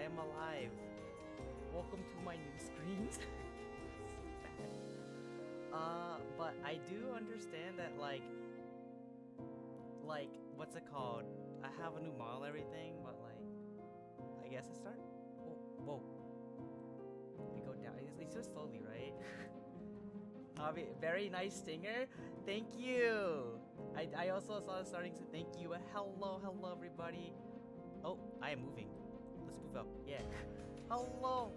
am alive. Welcome to my new screens. But I do understand that like, what's it called? I have a new model, everything, but like, I guess I start. Whoa. We go down. It's just slowly, right? Very nice stinger. Thank you. I also saw it starting to thank you. Hello, everybody. Oh, I am moving. Let's move up. Yeah. Hello.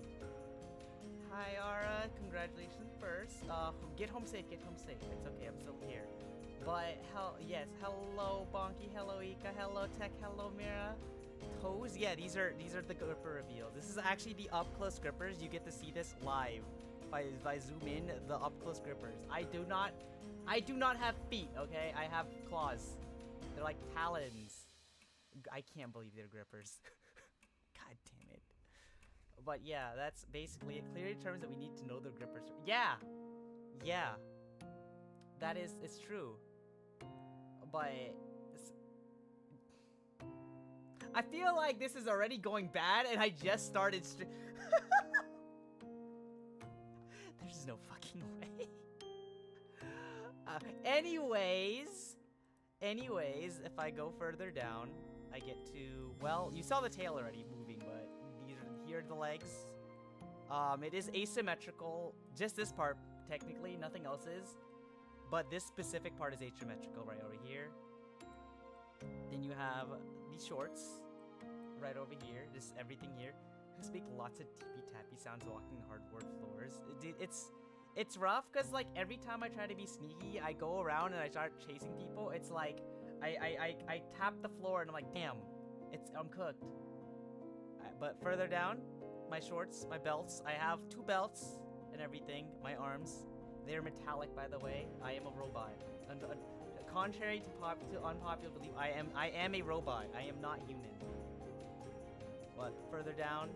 Hi, Ara. Congratulations first. Get home safe. It's okay. I'm still here. But yes. Hello, Bonky. Hello, Ika. Hello, Tech. Hello, Mira. Toes. Yeah, these are the gripper reveals. This is actually the up close grippers. You get to see this live. If I zoom in, the up close grippers. I do not have feet. Okay, I have claws. They're like talons. I can't believe they're grippers. God damn it. But yeah, that's basically it. Clearly determines that we need to know the grippers. Yeah. That is, it's true. But I feel like this is already going bad and I just started There's no fucking way. Anyways, if I go further down, I get to, well, you saw the tail already moving, but here are the legs. It is asymmetrical, just this part, technically, nothing else is. But this specific part is asymmetrical right over here. Then you have the shorts right over here, just everything here. Just make lots of tippy-tappy sounds walking hardwood floors. It's rough because like every time I try to be sneaky, I go around and I start chasing people. It's like I tap the floor and I'm like, damn, I'm cooked. But further down, my shorts, my belts. I have 2 belts and everything. My arms, they're metallic, by the way. I am a robot. Contrary to unpopular belief, I am a robot. I am not human. But further down,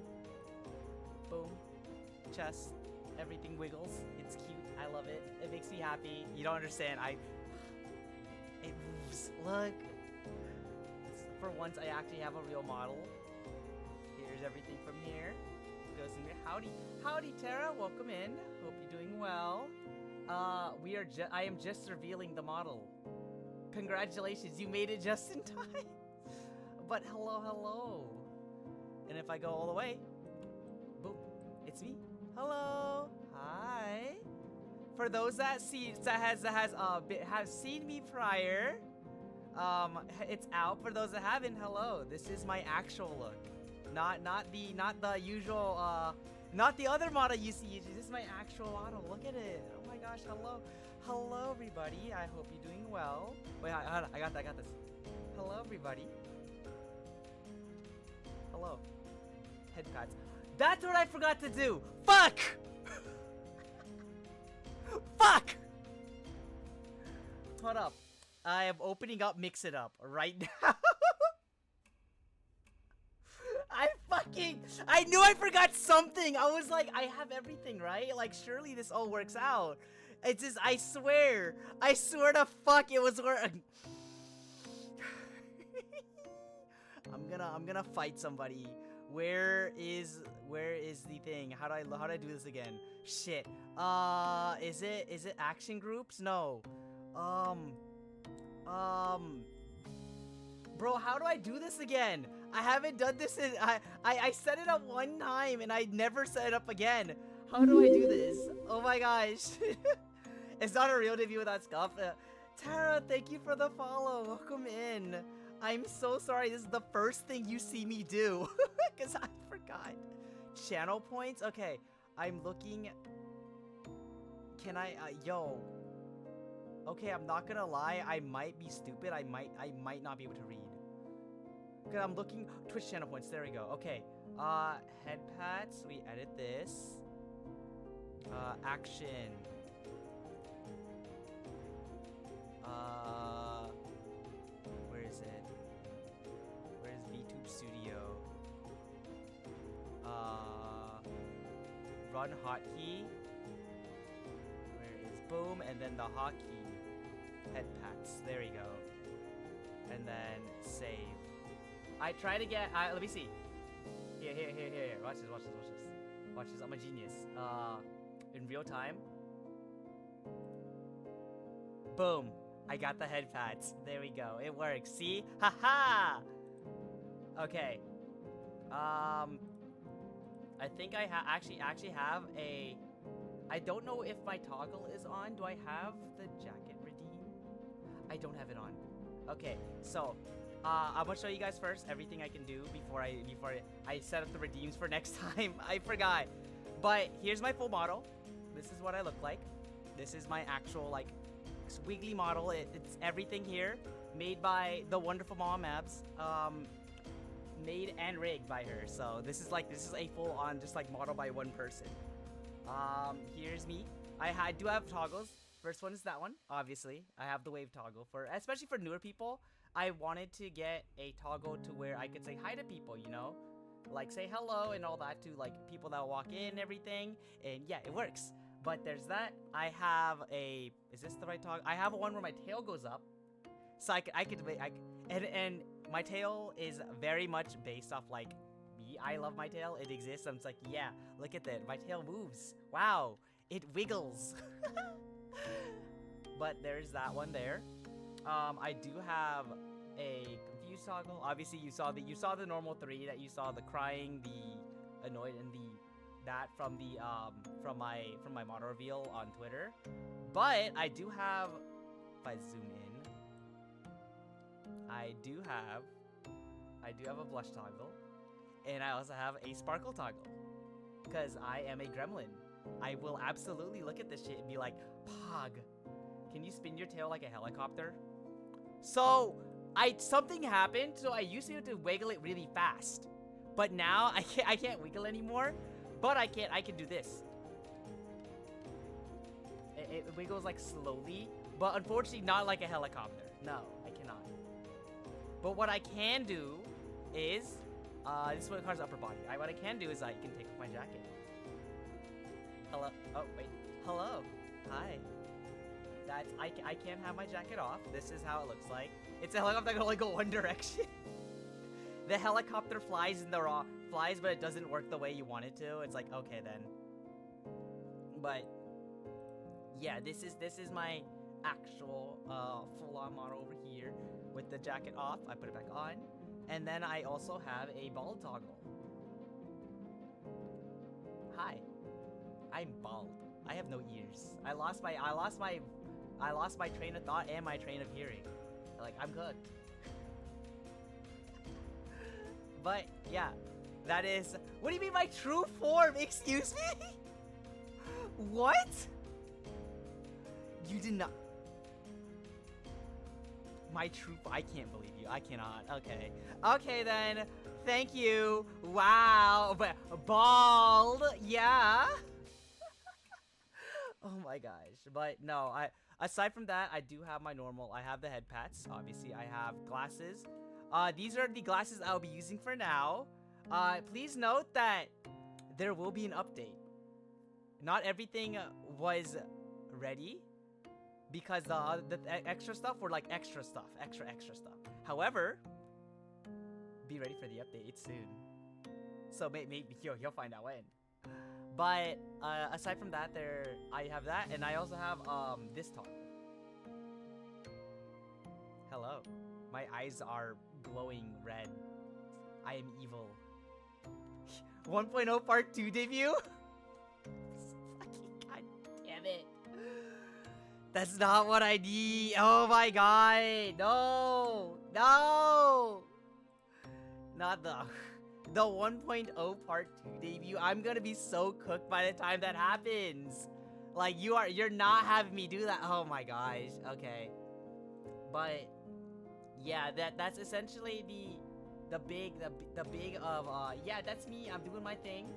boom, chest, everything wiggles. It's cute. I love it. It makes me happy. You don't understand. It moves. Look. For once, I actually have a real model. Here's everything from here. Goes in here. Howdy, Tara. Welcome in. Hope you're doing well. I am just revealing the model. Congratulations, you made it just in time. But hello. And if I go all the way, boom, it's me. Hello, hi. For those that have seen me prior, it's out. For those that haven't, hello. This is my actual look, not the usual, not the other model you see. This is my actual model. Look at it. Oh my gosh, hello everybody. I hope you're doing well. Wait, hold on. I got this. Hello everybody. Hello. Head pats. That's what I forgot to do. Fuck! Fuck! Hold up. I am opening up Mix It Up right now. I knew I forgot something. I was like, I have everything, right? Like, surely this all works out. It's just, I swear to fuck it was working. I'm gonna fight somebody. Where is the thing? How do I do this again? Shit. Is it action groups? No. Bro, how do I do this again? I haven't done this in, I set it up one time and I never set it up again. How do I do this? Oh my gosh. It's not a real debut without scuff. Tara, thank you for the follow. Welcome in. I'm so sorry. This is the first thing you see me do. Because I forgot. Channel points? Okay. I'm looking. Can I, yo. Okay, I'm not gonna lie. I might be stupid. I might not be able to read. Because I'm looking. Twitch channel points. There we go. Okay. Head pats. We edit this. Action. Where is it? Where's VTube Studio? Run hotkey. Where is boom? And then the hotkey. Head pats. There we go. And then save. I try to get. Let me see. Here. Watch this. Watch this. I'm a genius. In real time. Boom. I got the head pads. There we go. It works. See? Haha. Okay. I think I actually have a. I don't know if my toggle is on. Do I have the jacket redeem? I don't have it on. Okay. So, I'm gonna show you guys first everything I can do before I set up the redeems for next time. I forgot. But here's my full model. This is what I look like. This is my actual like squiggly model. It's everything here, made by the wonderful Mom Abs. Made and rigged by her. So this is a full on just like model by one person. Here's me. I do have toggles. First one is that one, obviously. I have the wave toggle for, especially for newer people. I wanted to get a toggle to where I could say hi to people, you know? Like say hello and all that to like people that walk in and everything. And yeah, it works. But there's that. I have a, is this the right toggle? I have one where my tail goes up. So and my tail is very much based off like me. I love my tail. It exists. I'm just like, yeah, look at that. My tail moves. Wow. It wiggles. But there's that one there. I do have a confused toggle. Obviously, you saw the normal three that you saw, the crying, the annoyed, and that from my model reveal on Twitter. But I do have, if I zoom in, I do have a blush toggle, and I also have a sparkle toggle, because I am a gremlin. I will absolutely look at this shit and be like, Pog, can you spin your tail like a helicopter? So, something happened, so I used to be able to wiggle it really fast. But now, I can't wiggle anymore, but I can do this. It wiggles like slowly, but unfortunately not like a helicopter. No, I cannot. But what I can do is, this is what covers upper body. What I can do is I can take off my jacket. Hello. Oh, wait. Hello. Hi. I can't have my jacket off. This is how it looks like. It's a helicopter that can only go one direction. The helicopter flies but it doesn't work the way you want it to. It's like, okay then. But yeah, this is my actual full-on model over here with the jacket off. I put it back on, and then I also have a bald toggle. Hi. I'm bald. I have no ears. I lost my train of thought and my train of hearing. Like, I'm cooked. But yeah, that is. What do you mean my true form? Excuse me? What? You did not. My true. I can't believe you. I cannot. Okay. Okay then. Thank you. Wow. But bald. Yeah. Oh my gosh. But no, aside from that, I do have my normal. I have the head pats. Obviously, I have glasses. These are the glasses I'll be using for now. Please note that there will be an update. Not everything was ready because the extra stuff were like extra stuff. However, be ready for the update. It's soon. So maybe you'll find out when. But aside from that, I have that, and I also have this toggle. Hello. My eyes are glowing red. I am evil. 1.0 Part 2 debut? Fucking god damn it. That's not what I need. Oh my god. No. No. Not the 1.0 Part 2 debut. I'm gonna be so cooked by the time that happens. Like, you're not having me do that. Oh my gosh. Okay. But yeah, that's essentially the big of yeah, that's me. I'm doing my thing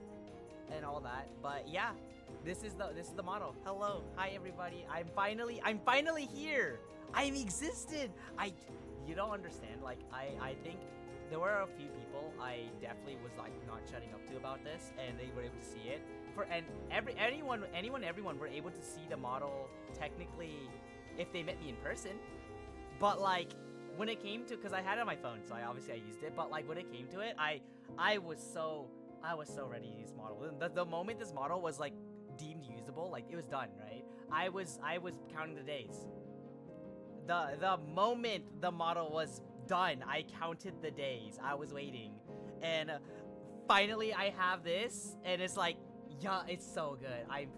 and all that. But yeah, this is the model. Hello. Hi everybody. I'm finally here. I'm existed. You don't understand. Like, I think there were a few people I definitely was like not shutting up to about this, and they were able to see it. Everyone were able to see the model technically if they met me in person. But like when it came to, because I had it on my phone, so I used it. But like when it came to it, I was so ready to use model. The moment this model was like deemed usable, like it was done, right? I was counting the days. The moment the model was done, I counted the days. I was waiting, and finally I have this, and it's like, yeah, it's so good. I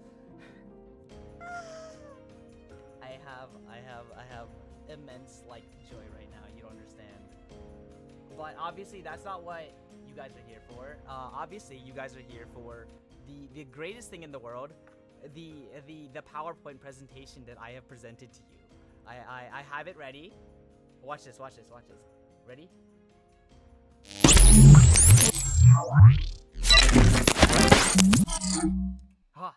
have immense like joy right now. You don't understand. But obviously that's not what you guys are here for. Obviously you guys are here for the greatest thing in the world, the PowerPoint presentation that I have presented to you. I have it ready. Watch this. Ready? Huh.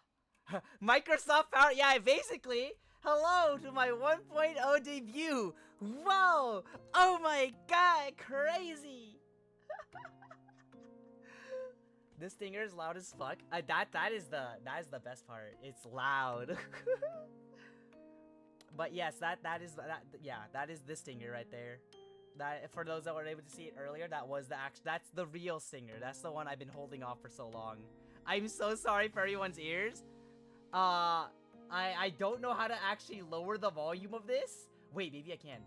Microsoft Power. Yeah, basically. Hello to my 1.0 debut. Whoa! Oh my god, crazy. This stinger is loud as fuck. That is the best part. It's loud. But yes, that is the stinger right there. That, for those that were able to see it earlier, that's the real stinger. That's the one I've been holding off for so long. I'm so sorry for everyone's ears. I don't know how to actually lower the volume of this. Wait, maybe I can.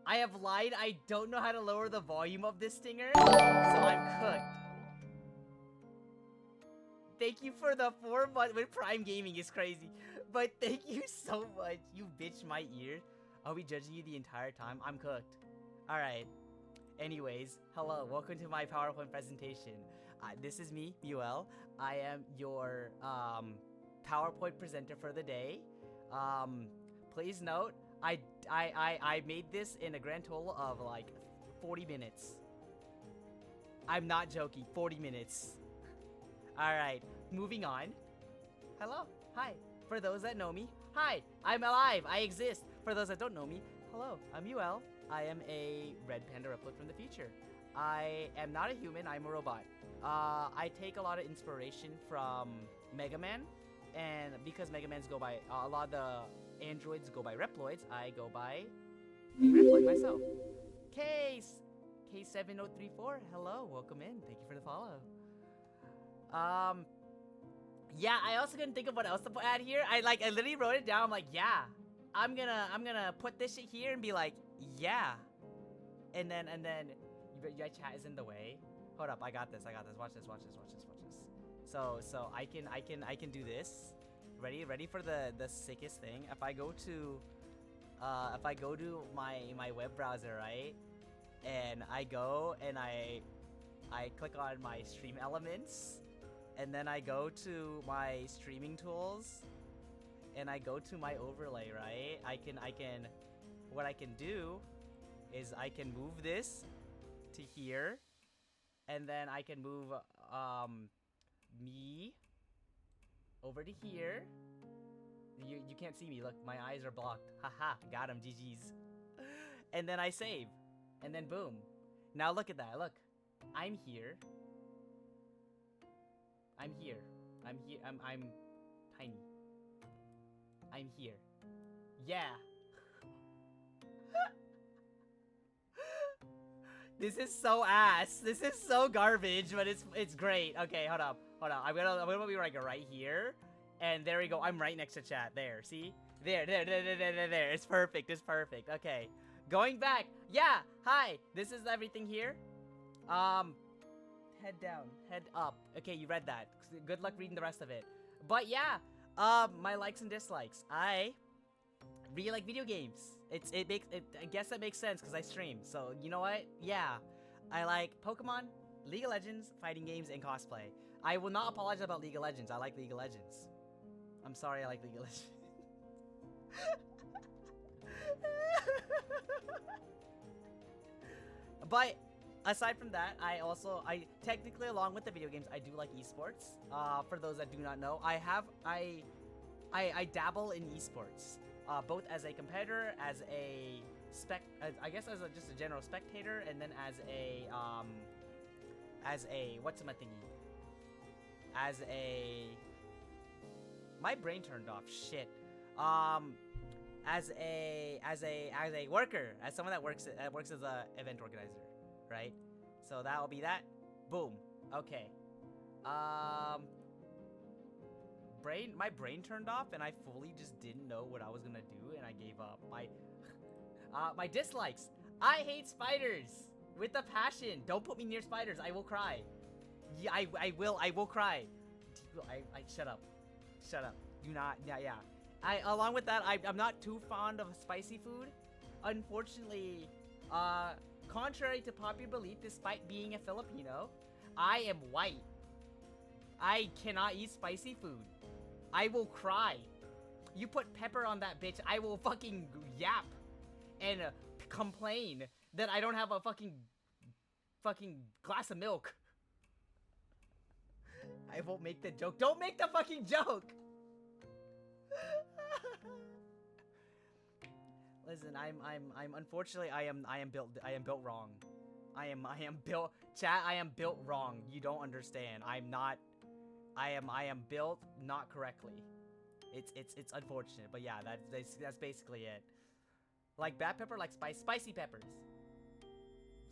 I have lied. I don't know how to lower the volume of this stinger, so I'm cooked. Thank you for the 4 months with Prime Gaming is crazy. But thank you so much. You bitch my ear. Are we judging you the entire time? I'm cooked. Alright. Anyways, hello. Welcome to my PowerPoint presentation. This is me, Buell. I am your PowerPoint presenter for the day. Please note, I made this in a grand total of like 40 minutes. I'm not joking. 40 minutes. Alright, moving on. Hello. Hi. For those that know me, hi. I'm alive. I exist. For those that don't know me, hello. I'm UL. I am a red panda replicant from the future. I am not a human. I'm a robot. I take a lot of inspiration from Mega Man. And because Mega Mans go by, a lot of the androids go by Reploids, I go by a Reploid myself. K7034, hello, welcome in. Thank you for the follow. Yeah, I also couldn't think of what else to add here. I literally wrote it down. I'm like, yeah, I'm gonna put this shit here and be like, yeah, and then your chat is in the way. Hold up, I got this. Watch this. So I can do this. Ready for the sickest thing. If I go to my web browser, right, and I go and I click on my stream elements. And then I go to my streaming tools, and I go to my overlay, right? What I can do is I can move this to here, and then I can move me over to here. You can't see me. Look, my eyes are blocked. Haha, got him. GG's. And then I save, and then boom. Now look at that. Look, I'm here. I'm tiny. I'm here. Yeah. This is so ass. This is so garbage, but it's great. Okay, hold up. I'm gonna be like right here, and there we go. I'm right next to chat. There, see? There. It's perfect. Okay, going back. Yeah. Hi. This is everything here. Head down, head up. Okay, you read that. Good luck reading the rest of it. But yeah, my likes and dislikes. I really like video games. I guess that makes sense because I stream. So you know what? Yeah, I like Pokemon, League of Legends, fighting games, and cosplay. I will not apologize about League of Legends. I like League of Legends. I'm sorry, I like League of Legends. But aside from that, I technically, along with the video games, I do like esports. For those that do not know, I dabble in esports, both as a competitor, as a I guess as just a general spectator, and then as a my brain turned off. Shit. as a worker, as someone that works as a event organizer, right? So that will be that. Boom. Okay. My brain turned off, and I fully just didn't know what I was gonna do, and I gave up. My dislikes. I hate spiders with a passion. Don't put me near spiders. I will cry. Yeah, I will cry. Shut up. Shut up. Do not. Yeah. Along with that, I'm not too fond of spicy food. Unfortunately, contrary to popular belief, despite being a Filipino, I am white. I cannot eat spicy food. I will cry. You put pepper on that bitch, I will fucking yap and complain that I don't have a fucking glass of milk. I won't make the joke. Don't make the fucking joke. Listen, I'm unfortunately I am built wrong. I am built, chat, I am built wrong. You don't understand. I am built not correctly. It's unfortunate, but yeah, that's basically it. Like bad pepper, like spicy peppers.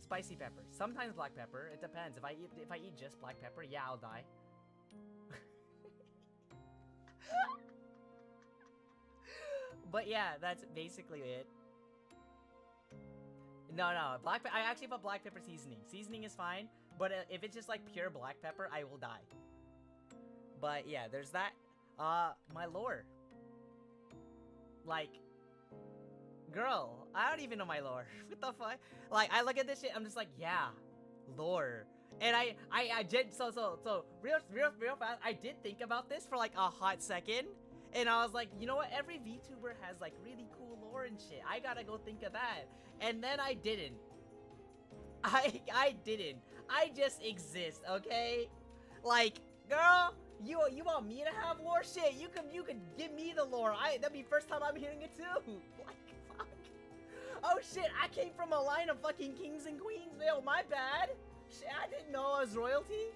Spicy peppers. Sometimes black pepper. It depends. If I eat just black pepper, yeah, I'll die. But yeah, that's basically it. No, I actually put black pepper seasoning. Seasoning is fine, but if it's just like pure black pepper, I will die. But yeah, there's that. My lore. Like, girl, I don't even know my lore. What the fuck? Like, I look at this shit, I'm just like, yeah, lore. And I did, so real fast, I did think about this for like a hot second. And I was like, you know what? Every VTuber has like really cool lore and shit. I gotta go think of that. And then I didn't. I didn't. I just exist, okay? Like, girl, you want me to have lore? Shit, you could give me the lore. That'd be first time I'm hearing it too. Like, fuck. Oh shit, I came from a line of fucking kings and queens. Yo, my bad. Shit, I didn't know I was royalty.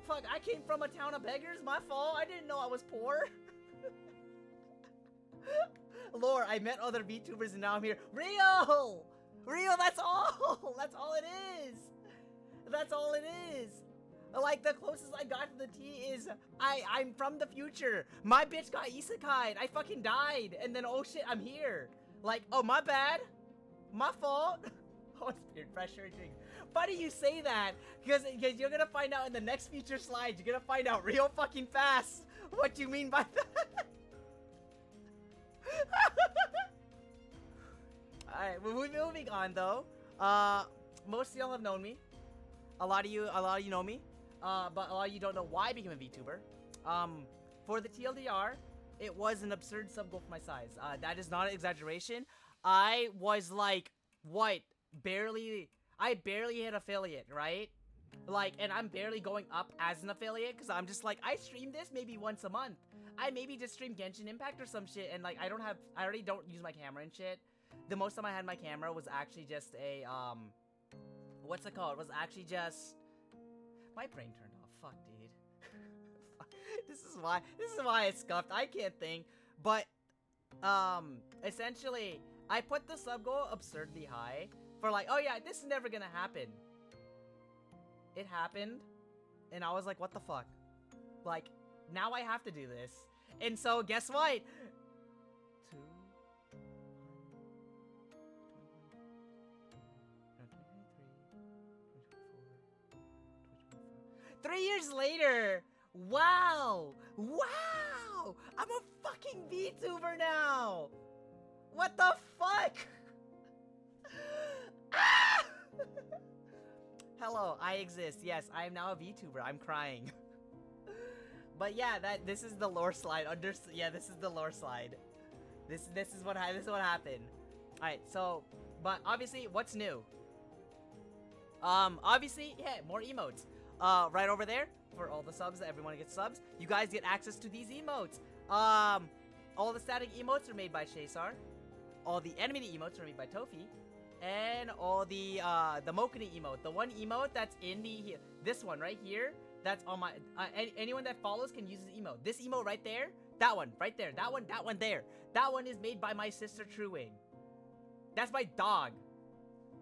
Fuck, I came from a town of beggars. My fault. I didn't know I was poor. Lore, I met other VTubers and now I'm here. Real, that's all. That's all it is. That's all it is. Like, the closest I got to the T is I'm from the future. My bitch got isekai'd. I fucking died. And then, oh shit, I'm here. Like, oh, my bad. My fault. Oh, it's peer pressure. Funny you say that, because you're gonna find out in the next future slides. You're gonna find out real fucking fast what you mean by that. Alright, we're moving on though. Most of y'all have known me. A lot of you know me. But a lot of you don't know why I became a VTuber. For the TLDR, it was an absurd sub goal for my size. That is not an exaggeration. I was like, what? I barely hit affiliate, right? Like, and I'm barely going up as an affiliate because I'm just like, I stream this maybe once a month. I maybe just stream Genshin Impact or some shit, and like, I already don't use my camera and shit. The most time I had my camera was actually just a, what's it called? It was actually just, my brain turned off. Fuck, dude. This is why it's scuffed. I can't think. But, essentially, I put the sub goal absurdly high for like, oh yeah, this is never gonna happen. It happened, and I was like, what the fuck? Like, now I have to do this. And so, guess what? 3 years later! Wow! Wow! I'm a fucking VTuber now! What the fuck? Ah! Hello, I exist. Yes, I am now a VTuber. I'm crying. But yeah, this is the lore slide. Yeah, this is the lore slide. This is what happened. All right, so, but obviously, what's new? Obviously, yeah, more emotes. Right over there for all the subs. Everyone gets subs. You guys get access to these emotes. All the static emotes are made by Shaysar. All the animated emotes are made by Tofi. And all the Mokuni emote, the one emote that's in this one right here, that's on my, anyone that follows can use this emote. This emote right there, That one, right there. That one there. That one is made by my sister Truing. That's my dog.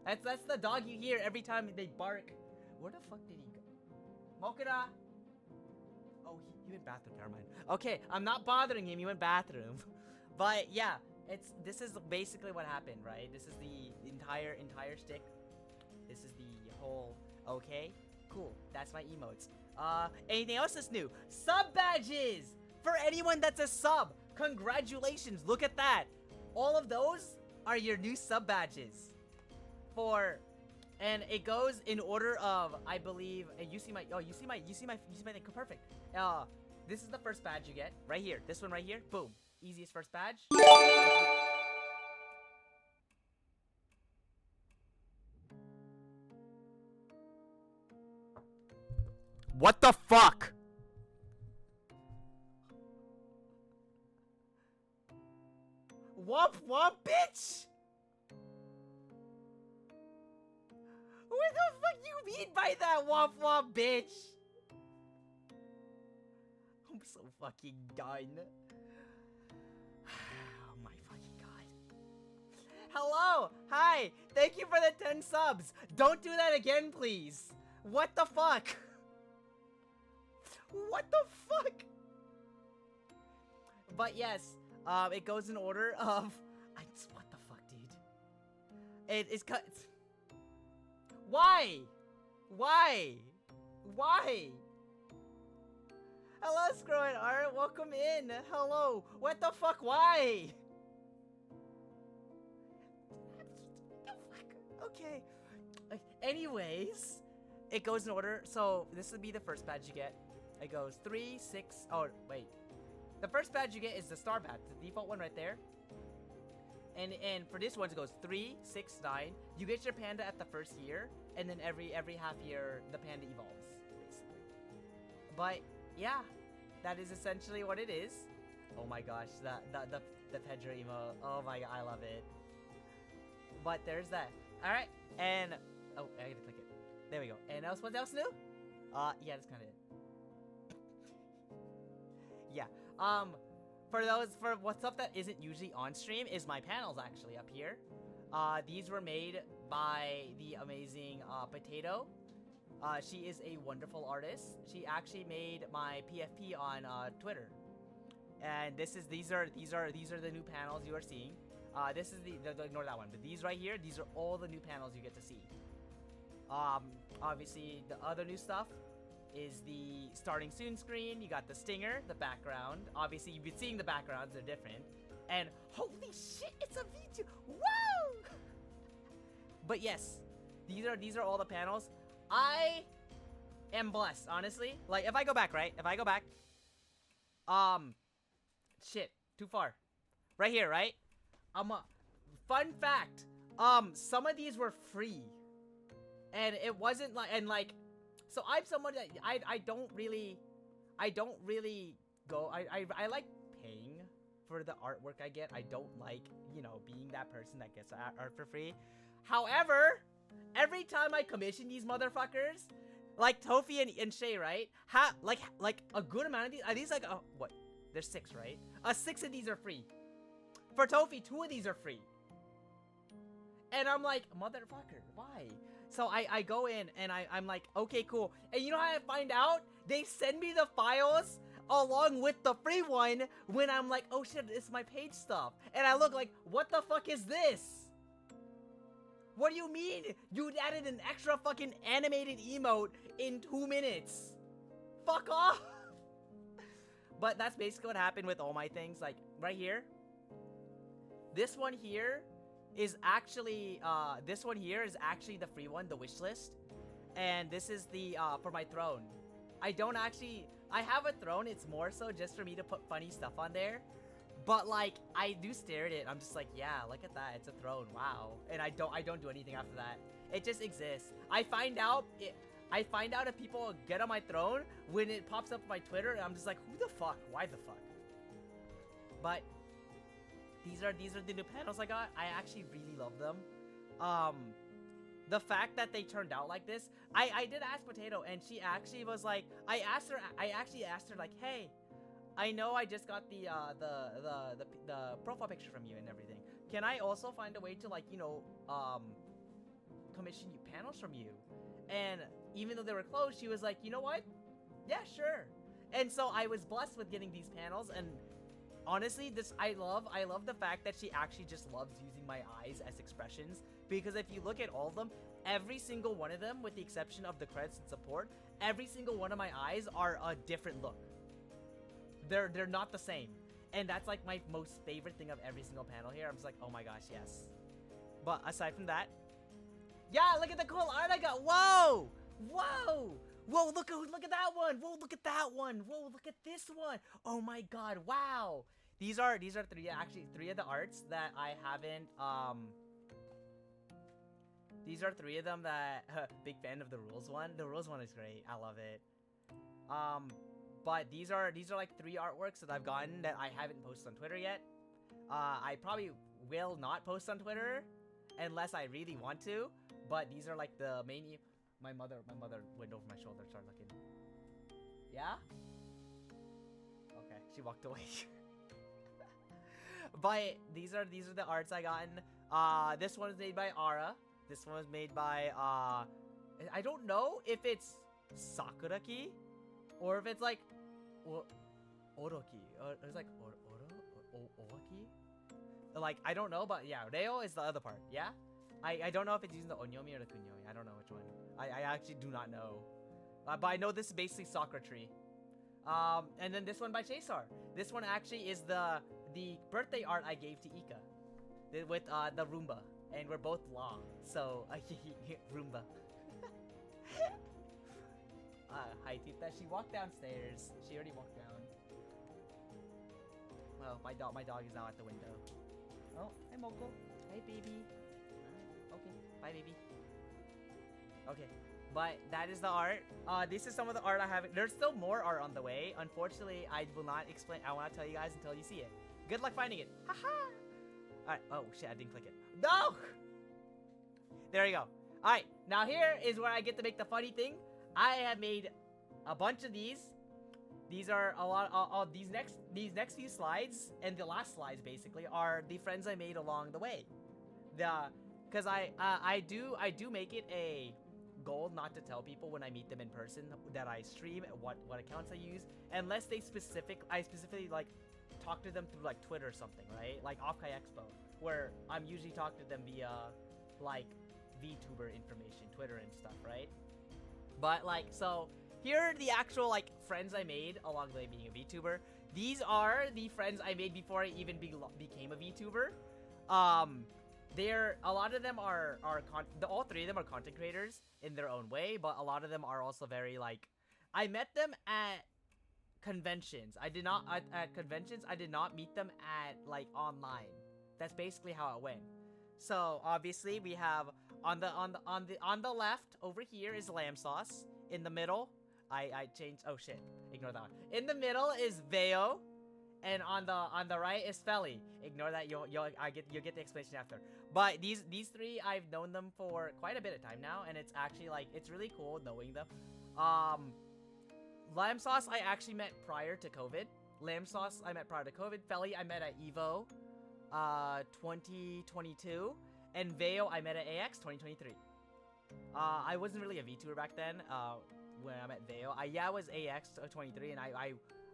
That's the dog you hear every time they bark. Where the fuck did he go? Mokura! Oh, he went bathroom, never mind. Okay, I'm not bothering him, he went bathroom. But yeah, this is basically what happened, right? This is the entire stick. This is the whole, okay, cool. That's my emotes. Anything else that's new? Sub badges! For anyone that's a sub, congratulations, look at that. All of those are your new sub badges. And it goes in order of, I believe, and you see my thing, perfect. This is the first badge you get, right here. This one right here, boom. Easiest first badge. What the fuck? Womp womp, bitch! What the fuck you mean by that, womp womp, bitch? I'm so fucking done. Oh my fucking god. Hello! Hi! Thank you for the 10 subs! Don't do that again, please! What the fuck? What the fuck? But yes, it goes in order of... what the fuck, dude? It's cut... Why? Why? Why? Hello, Scroll Art. Welcome in. Hello. What the fuck? Why? Okay. Anyways, it goes in order. So this would be the first badge you get. It goes 3, 6. Oh, wait. The first badge you get is the star badge, the default one right there. And for this one, it goes 3, 6, 9. You get your panda at the first year, and then every half year the panda evolves, basically. But yeah, that is essentially what it is. Oh my gosh, the Pedro emo. Oh my god, I love it. But there's that. All right, and oh, I gotta click it. There we go. And what else new? Yeah, that's kind of it. Yeah. For what's up that isn't usually on stream is my panels actually up here. These were made by the amazing Potato. She is a wonderful artist. She actually made my PFP on Twitter. And these are the new panels you are seeing. This is the ignore that one, but these right here, these are all the new panels you get to see. Obviously the other new stuff is the starting soon screen. You got the stinger, the background. Obviously you've been seeing the backgrounds, they're different. And holy shit, it's a V2. Woo! But yes, these are all the panels. I am blessed, honestly. Like if I go back, right? If I go back, shit, too far. Right here, right? Fun fact. Some of these were free, and it wasn't like, so I'm someone that I don't really go. I like paying for the artwork I get. I don't like, you know, being that person that gets art for free. However, every time I commission these motherfuckers, like Tofi and Shay, right? Like a good amount of these. Are these like what? There's 6, right? 6 of these are free. For Tofi, 2 of these are free. And I'm like, motherfucker, why? So I go in and I'm like, okay, cool. And you know how I find out? They send me the files along with the free one when I'm like, oh shit, it's my paid stuff. And I look like, what the fuck is this? What do you mean? You added an extra fucking animated emote in 2 minutes. Fuck off. But that's basically what happened with all my things. Like, right here. This one here is actually, the free one, the wish list. And this is the, for my throne. I have a throne, it's more so just for me to put funny stuff on there. But like, I do stare at it, I'm just like, yeah, look at that, it's a throne, wow. And I don't do anything after that. It just exists. I find out if people get on my throne when it pops up on my Twitter, and I'm just like, who the fuck? Why the fuck? But these are the new panels I got. I actually really love them. The fact that they turned out like this, I did ask Potato, and she actually was like, I actually asked her like, hey, I know I just got the profile picture from you and everything. Can I also find a way to, like, you know, commission you panels from you? And even though they were closed, she was like, you know what? Yeah, sure. And so I was blessed with getting these panels, and honestly, I love the fact that she actually just loves using my eyes as expressions, because if you look at all of them, every single one of them, with the exception of the credits and support, every single one of my eyes are a different look. They're not the same. And that's like my most favorite thing of every single panel here. I'm just like, oh my gosh, yes. But aside from that, yeah, look at the cool art I got. Whoa! Whoa! Whoa, look at that one. Whoa, look at that one. Whoa, look at this one. Oh my god, wow. These are three of the arts that I haven't these are three of them that big fan of the rules one. The rules one is great. I love it. But these are like 3 artworks that I've gotten that I haven't posted on Twitter yet. I probably will not post on Twitter unless I really want to, but these are like the main my mother went over my shoulder and started looking. Yeah? Okay, she walked away. But these are the arts I gotten. This one was made by Ara. This one was made by I don't know if it's Sakuraki or if it's like Oroki. It's like Owaki? Like, I don't know, but yeah, Reo is the other part, yeah? I don't know if it's using the Onyomi or the Kunyomi. I don't know which one. I actually do not know. But I know this is basically Sakura Tree. And then this one by Chasar. This one actually is the birthday art I gave to Ika. With the Roomba. And we're both long. So, Roomba. Hi Tita. She walked downstairs. She already walked down. Well, my dog is now at the window. Oh, hi Moko. Hi baby. Okay, bye baby. Okay, but that is the art. This is some of the art I have. There's still more art on the way. Unfortunately, I will not explain. I want to tell you guys until you see it. Good luck finding it. Haha. Alright. Oh shit, I didn't click it. No! There you go. Alright, now here is where I get to make the funny thing. I have made a bunch of these. These are a lot. These next few slides and the last slides basically are the friends I made along the way. Because I do make it a goal not to tell people when I meet them in person that I stream, what accounts I use, unless I specifically like talk to them through like Twitter or something, right? Like Offkai Expo, where I'm usually talking to them via like VTuber information, Twitter and stuff, right? But like, so here are the actual like friends I made along the way being a VTuber. These are the friends I made before I even became a VTuber. A lot of them are all 3 of them are content creators in their own way, but a lot of them are also very like, I met them at conventions. At conventions. I did not meet them at like online. That's basically how it went. So obviously we have on the left over here is Lamb Sauce. In the middle, I changed. Oh shit, ignore that one. In the middle is Veo, and on the right is Feli. Ignore that. You'll get the explanation after. But these 3, I've known them for quite a bit of time now, and it's actually like, it's really cool knowing them. Lamb Sauce I actually met prior to COVID. Lamb Sauce I met prior to COVID. Feli I met at EVO 2022. And Veo I met at AX 2023. I wasn't really a VTuber back then when I met Veo. I was AX 23, and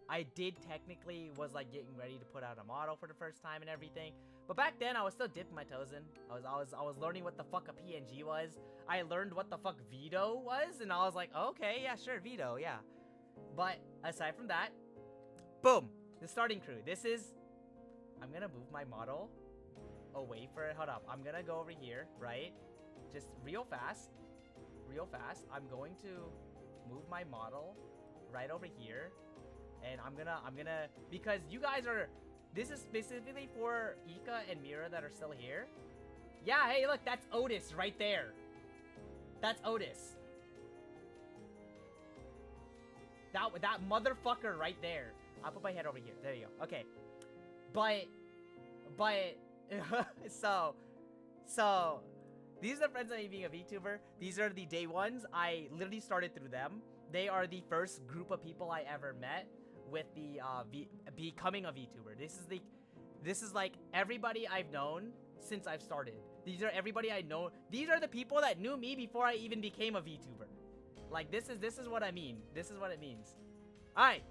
I did technically was like getting ready to put out a model for the first time and everything. But back then I was still dipping my toes in. I was learning what the fuck a PNG was. I learned what the fuck Vito was, and I was like, okay, yeah, sure, Vito, yeah. But aside from that, boom, the starting crew. This is, I'm gonna move my model away for it. Hold up, I'm gonna go over here, right? Just real fast. I'm going to move my model right over here, and I'm gonna because you guys are. This is specifically for Ika and Mira that are still here. Yeah, hey, look, that's Otis right there. That's Otis. That motherfucker right there. I'll put my head over here. There you go. Okay. But so these are the friends of me being a VTuber. These are the day ones. I literally started through them. They are the first group of people I ever met. with the becoming a VTuber. This is like everybody I've known since I've started. These are everybody I know. These are the people that knew me before I even became a VTuber. Like, this is what I mean. This is what it means. Alright.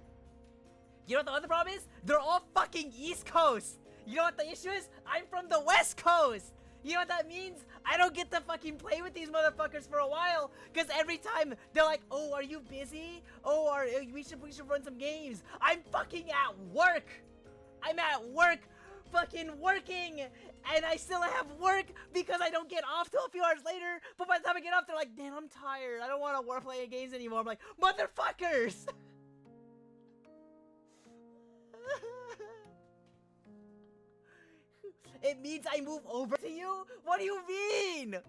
You know what the other problem is? They're all fucking East Coast. You know what the issue is? I'm from the West Coast. You know what that means? I don't get to fucking play with these motherfuckers for a while. Because every time they're like, oh, are you busy? Oh, we should run some games. I'm fucking at work. I'm at work. Fucking working, and I still have work because I don't get off till a few hours later. But by the time I get off, they're like, damn, I'm tired. I don't want to play games anymore. I'm like, motherfuckers. It means I move over to you? What do you mean?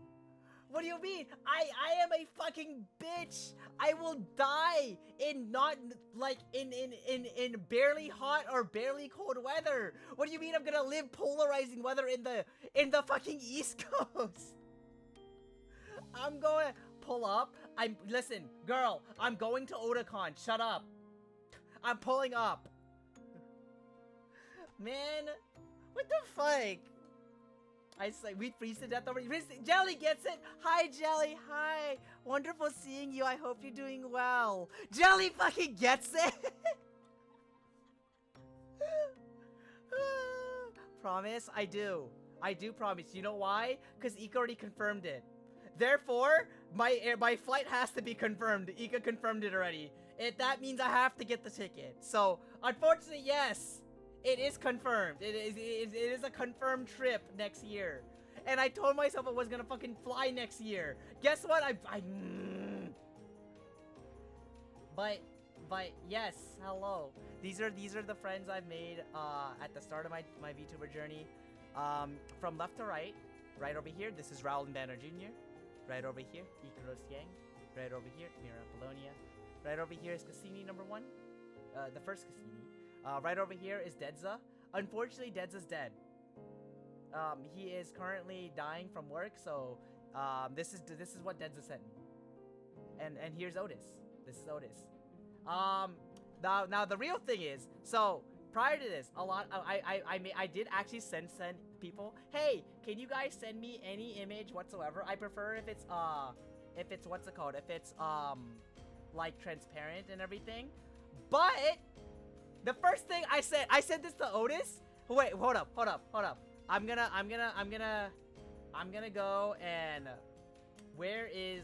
What do you mean? I am a fucking bitch. I will die in not like in barely hot or barely cold weather. What do you mean I'm gonna live polarizing weather in the fucking East Coast? I'm going to pull up. Listen, girl, I'm going to Otakon. Shut up. I'm pulling up. Man, what the fuck? I say we freeze to death already. Jelly gets it. Hi, Jelly. Hi. Wonderful seeing you. I hope you're doing well. Jelly fucking gets it. Promise? I do. I do promise. You know why? Because Ika already confirmed it. Therefore, my flight has to be confirmed. Ika confirmed it already. That means I have to get the ticket. So, unfortunately, yes. It is confirmed. It is a confirmed trip next year. And I told myself I was gonna fucking fly next year. Guess what? But yes, hello. These are the friends I've made at the start of my VTuber journey. From left to right over here, this is Raul and Banner Jr. Right over here, Ikaros Yang. Right over here, Mira Apollonia. Right over here is Cassini #1. The first Cassini. Right over here is Dedza. Unfortunately, Dedza's dead. He is currently dying from work, so this is what Dedza sent me. And here's Otis. This is Otis. Now the real thing is, so prior to this, I did actually send people, hey, can you guys send me any image whatsoever? I prefer if it's what's it called? If it's like transparent and everything. But the first thing I said this to Otis. Wait, hold up. I'm gonna go and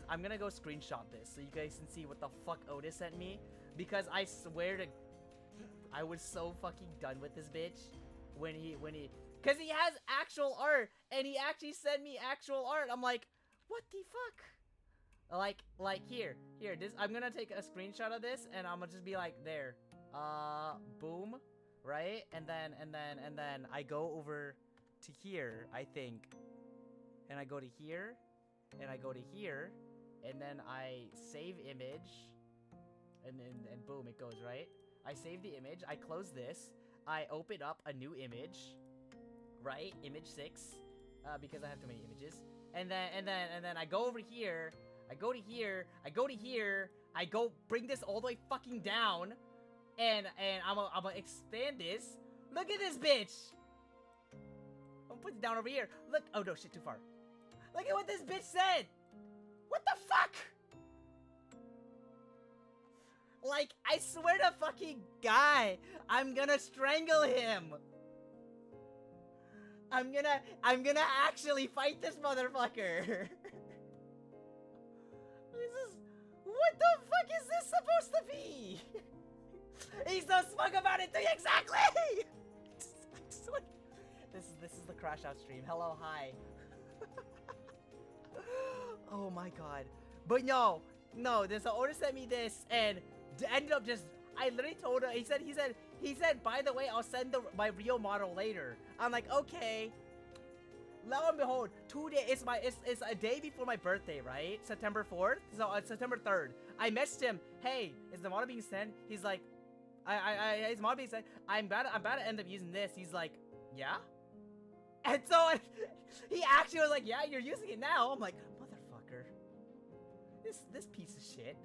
I'm gonna go screenshot this so you guys can see what the fuck Otis sent me, because I swear to I was so fucking done with this bitch when he cause he has actual art and he actually sent me actual art. I'm like, what the fuck? Like here this, I'm gonna take a screenshot of this and I'm gonna just be like, there. Boom, right? And then I go over to here, I think. And I go to here, and I go to here, and then I save image, and boom, it goes, right? I save the image, I close this, I open up a new image, right? Image 6, because I have too many images. And then I go over here, I go to here, I go to here, I go bring this all the way fucking down. And I'm gonna expand this. Look at this bitch. I'm gonna put it down over here. Look. Oh no, shit, too far. Look at what this bitch said. What the fuck? Like, I swear to fucking guy, I'm gonna strangle him. I'm gonna actually fight this motherfucker. What the fuck is this supposed to be? He's so smug about it too. Exactly. This is the crash out stream. Hello, hi. Oh my god. But no. There's Otis sent me this and ended up just. I literally told her. He said. By the way, I'll send my real model later. I'm like, okay. Lo and behold, 2 days. It's a day before my birthday, right? September 4th. So it's September 3rd. I messaged him. Hey, is the model being sent? He's like. His mom being said, I'm about to end up using this. He's like, yeah? And so he actually was like, yeah, you're using it now. I'm like, motherfucker. This piece of shit.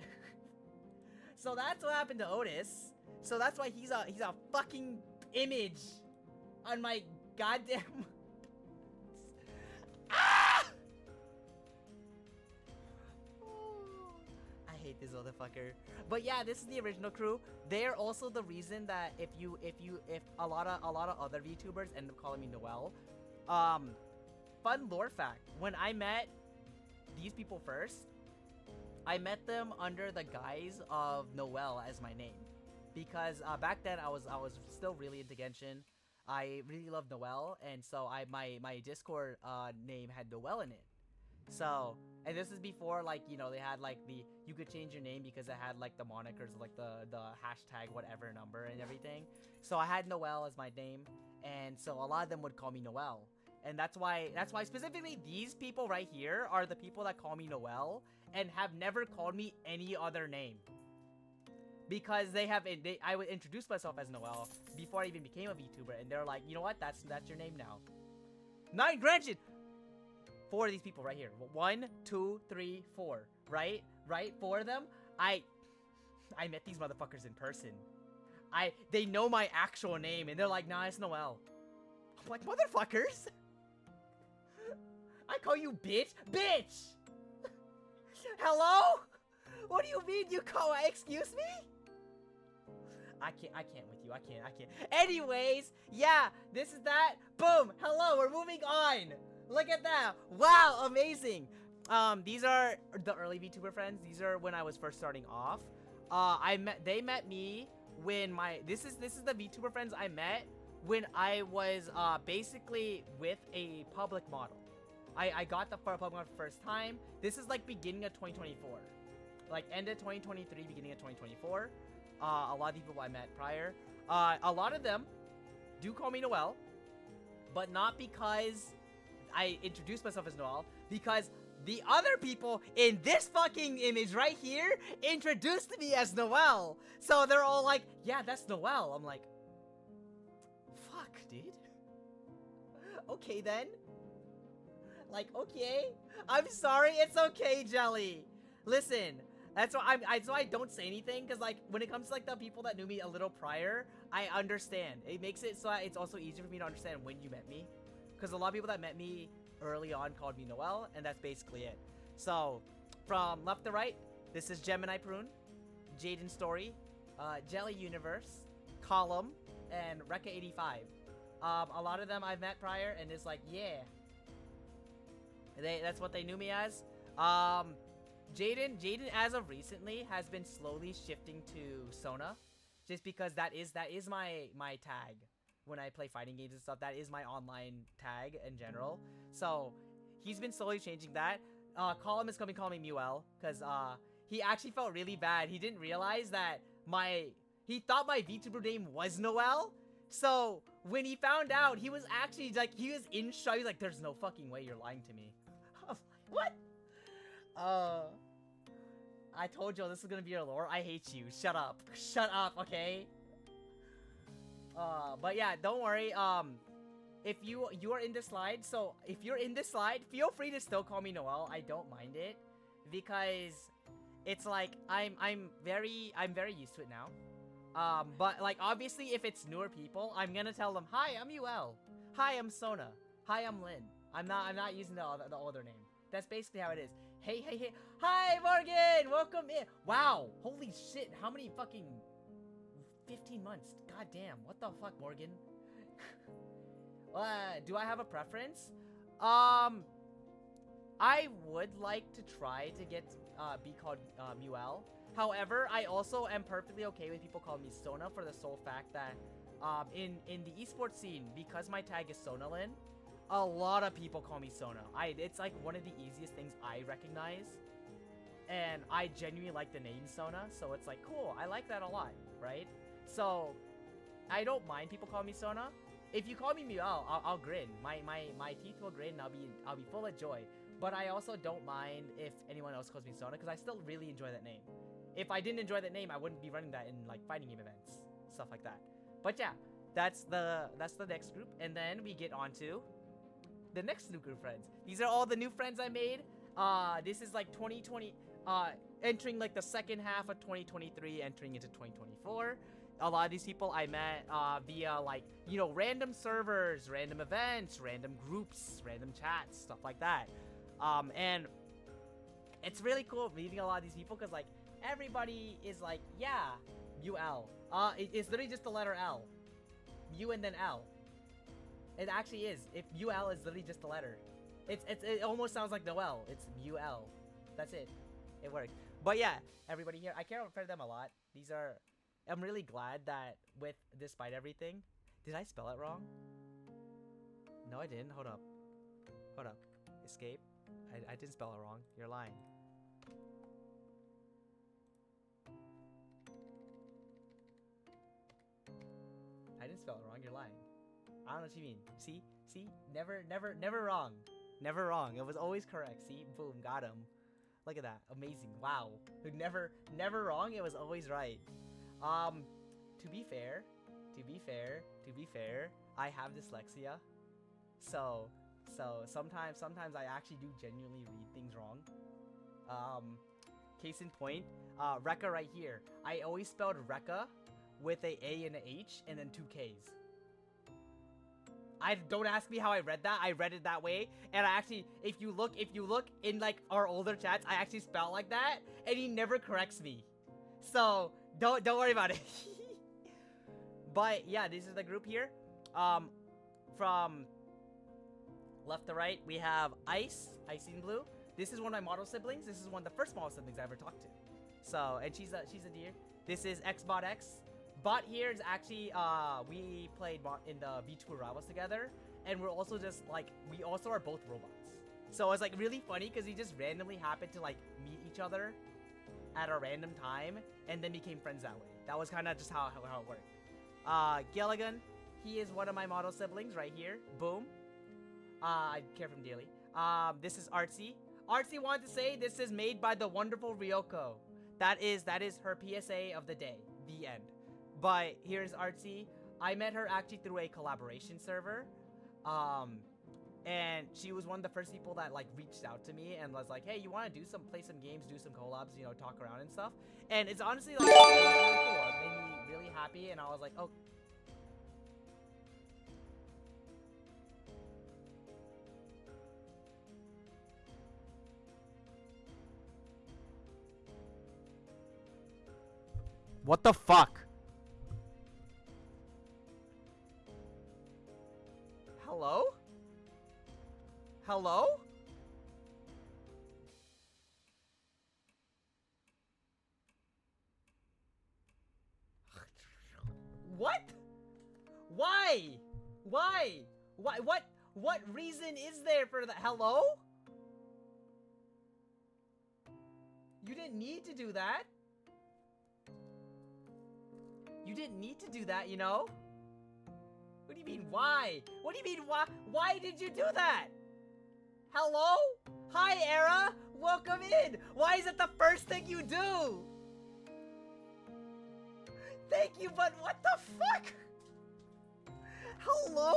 So that's what happened to Otis. So that's why he's a fucking image on my goddamn. Ah! I hate this motherfucker. But yeah, this is the original crew. They're also the reason that if a lot of other VTubers end up calling me Noel. Fun lore fact: when I met these people first, I met them under the guise of Noel as my name, because back then I was still really into Genshin. I really loved Noel, and so my Discord name had Noel in it. So, and this is before, like, you know, they had like you could change your name because it had like the monikers, like the hashtag whatever number and everything. So I had Noel as my name, and so a lot of them would call me Noel. And that's why specifically these people right here are the people that call me Noel and have never called me any other name. Because I would introduce myself as Noel before I even became a VTuber, and they're like, you know what, that's your name now. Not granted, 4 of these people right here. 1, 2, 3, 4. Right? 4 of them. I met these motherfuckers in person. They know my actual name, and they're like, nah, it's Noel. I'm like, motherfuckers. I call you bitch. Bitch! Hello? What do you mean you call? Excuse me? I can't with you. I can't. Anyways, yeah, this is that. Boom. Hello, we're moving on. Look at that. Wow, amazing. These are the early VTuber friends. These are when I was first starting off. They met me when this is the VTuber friends I met when I was basically with a public model. I got the public model for the first time. This is like beginning of 2024. Like end of 2023, beginning of 2024. A lot of people I met prior. A lot of them do call me Noel, but not because I introduced myself as Noel, because the other people in this fucking image right here introduced me as Noel. So they're all like, yeah, that's Noel. I'm like, fuck, dude. Okay then. Like, okay. I'm sorry. It's okay, Jelly. Listen, that's why I don't say anything, because like when it comes to like the people that knew me a little prior, I understand. It makes it so it's also easier for me to understand when you met me, because a lot of people that met me early on called me Noel, and that's basically it. So from left to right, this is Gemini Prune, Jaden Story, Jelly Universe, Column, and Rekka 85. A lot of them I've met prior, and it's like, yeah, that's what they knew me as. Jaden as of recently has been slowly shifting to Sona, just because that is my tag when I play fighting games and stuff. That is my online tag in general. So he's been slowly changing that. Colum is calling me Muel, because he actually felt really bad. He didn't realize that he thought my VTuber name was Noel. So when he found out, he was actually like, he was in shock. He was like, there's no fucking way you're lying to me. I was like, what? I told you this is gonna be your lore. I hate you. Shut up. Shut up, okay? But yeah, don't worry. If you are in this slide, so if you're in this slide, feel free to still call me Noel. I don't mind it, because it's like I'm very used to it now. But like obviously if it's newer people, I'm gonna tell them, hi, I'm UL. Hi, I'm Sona. Hi, I'm Lin. I'm not using the older name. That's basically how it is. Hey. Hi, Morgan! Welcome in. Wow. Holy shit. How many fucking 15 months? God damn. What the fuck, Morgan? Do I have a preference? I would like to try to be called Muel. However, I also am perfectly okay with people calling me Sona, for the sole fact that in the esports scene, because my tag is Sonalin, a lot of people call me Sona. It's like one of the easiest things I recognize, and I genuinely like the name Sona, so it's like, cool, I like that a lot, right? So I don't mind people calling me Sona. If you call me Muel, I'll grin. My teeth will grin, and I'll be full of joy. But I also don't mind if anyone else calls me Sona, because I still really enjoy that name. If I didn't enjoy that name, I wouldn't be running that in like fighting game events, stuff like that. But yeah, that's the next group, and then we get on to the next new group of friends. These are all the new friends I made. This is like 2020, entering like the second half of 2023, entering into 2024. a lot of these people I met via like, you know, random servers, random events, random groups, random chats, stuff like that. And it's really cool meeting a lot of these people because like everybody is like, yeah, UL. It's literally just the letter L. U and then L. It actually is. If UL is literally just the letter. It almost sounds like Noel. It's UL. That's it. It works. But yeah, everybody here, I care for them a lot. I'm really glad that despite everything, did I spell it wrong? No, I didn't. Hold up. Escape. I didn't spell it wrong. You're lying. I didn't spell it wrong. You're lying. I don't know what you mean. See? Never wrong. Never wrong. It was always correct. See? Boom. Got him. Look at that. Amazing. Wow. Never wrong. It was always right. To be fair, I have dyslexia. So sometimes I actually do genuinely read things wrong. Case in point, Rekka right here. I always spelled Rekka with a and a H and then 2 Ks. Don't ask me how I read that. I read it that way, and I actually, if you look in like our older chats, I actually spell like that, and he never corrects me. So don't worry about it. But yeah, this is the group here. From left to right, we have Ice and Blue. This is one of my model siblings. This is one of the first model siblings I ever talked to. So, and she's a dear. This is Xbot X. Bot here is actually, we played in the V2 Rivals together, and we're also just, like, we also are both robots. So it's, like, really funny, because we just randomly happened to, like, meet each other at a random time, and then became friends that way. That was kind of just how it worked. Gilligan, he is one of my model siblings right here. Boom. I care for him dearly. This is Artsy. Artsy wanted to say this is made by the wonderful Ryoko. That is her PSA of the day. The end. But here's Artsy. I met her actually through a collaboration server. And she was one of the first people that like reached out to me and was like, hey, you want to play some games, do some collabs, you know, talk around and stuff. And it's honestly like really cool. It made me really happy, and I was like, oh. What the fuck? Hello? Hello? What? Why? Why? Why? What reason is there for that? Hello? You didn't need to do that. You didn't need to do that, you know? What do you mean, why? What do you mean, why? Why did you do that? Hello? Hi, Era! Welcome in! Why is it the first thing you do? Thank you, but what the fuck? Hello?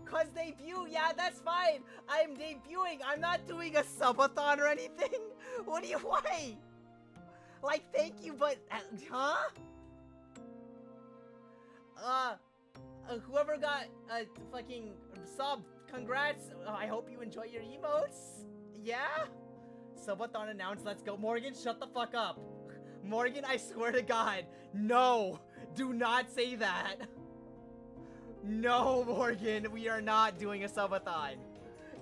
Cause debut, yeah, that's fine. I'm debuting. I'm not doing a subathon or anything. What do you, why? Like, thank you, but, huh? Whoever got a fucking sub, congrats. I hope you enjoy your emotes. Yeah? Subathon announced, let's go. Morgan, shut the fuck up. Morgan, I swear to God, no, do not say that. No, Morgan, we are not doing a subathon.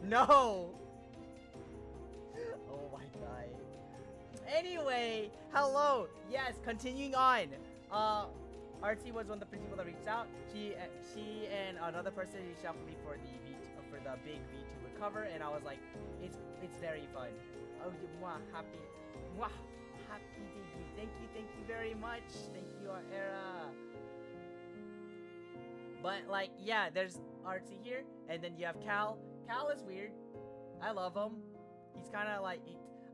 No. Oh my God. Anyway, hello. Yes, continuing on. Artsy was one of the first people that reached out. She and another person reached out for me for the big VTuber cover, and I was like, it's very fun. Oh, happy debut. Thank you very much. Thank you, Era. But like, yeah, there's Artsy here, and then you have Cal. Cal is weird. I love him. He's kind of like,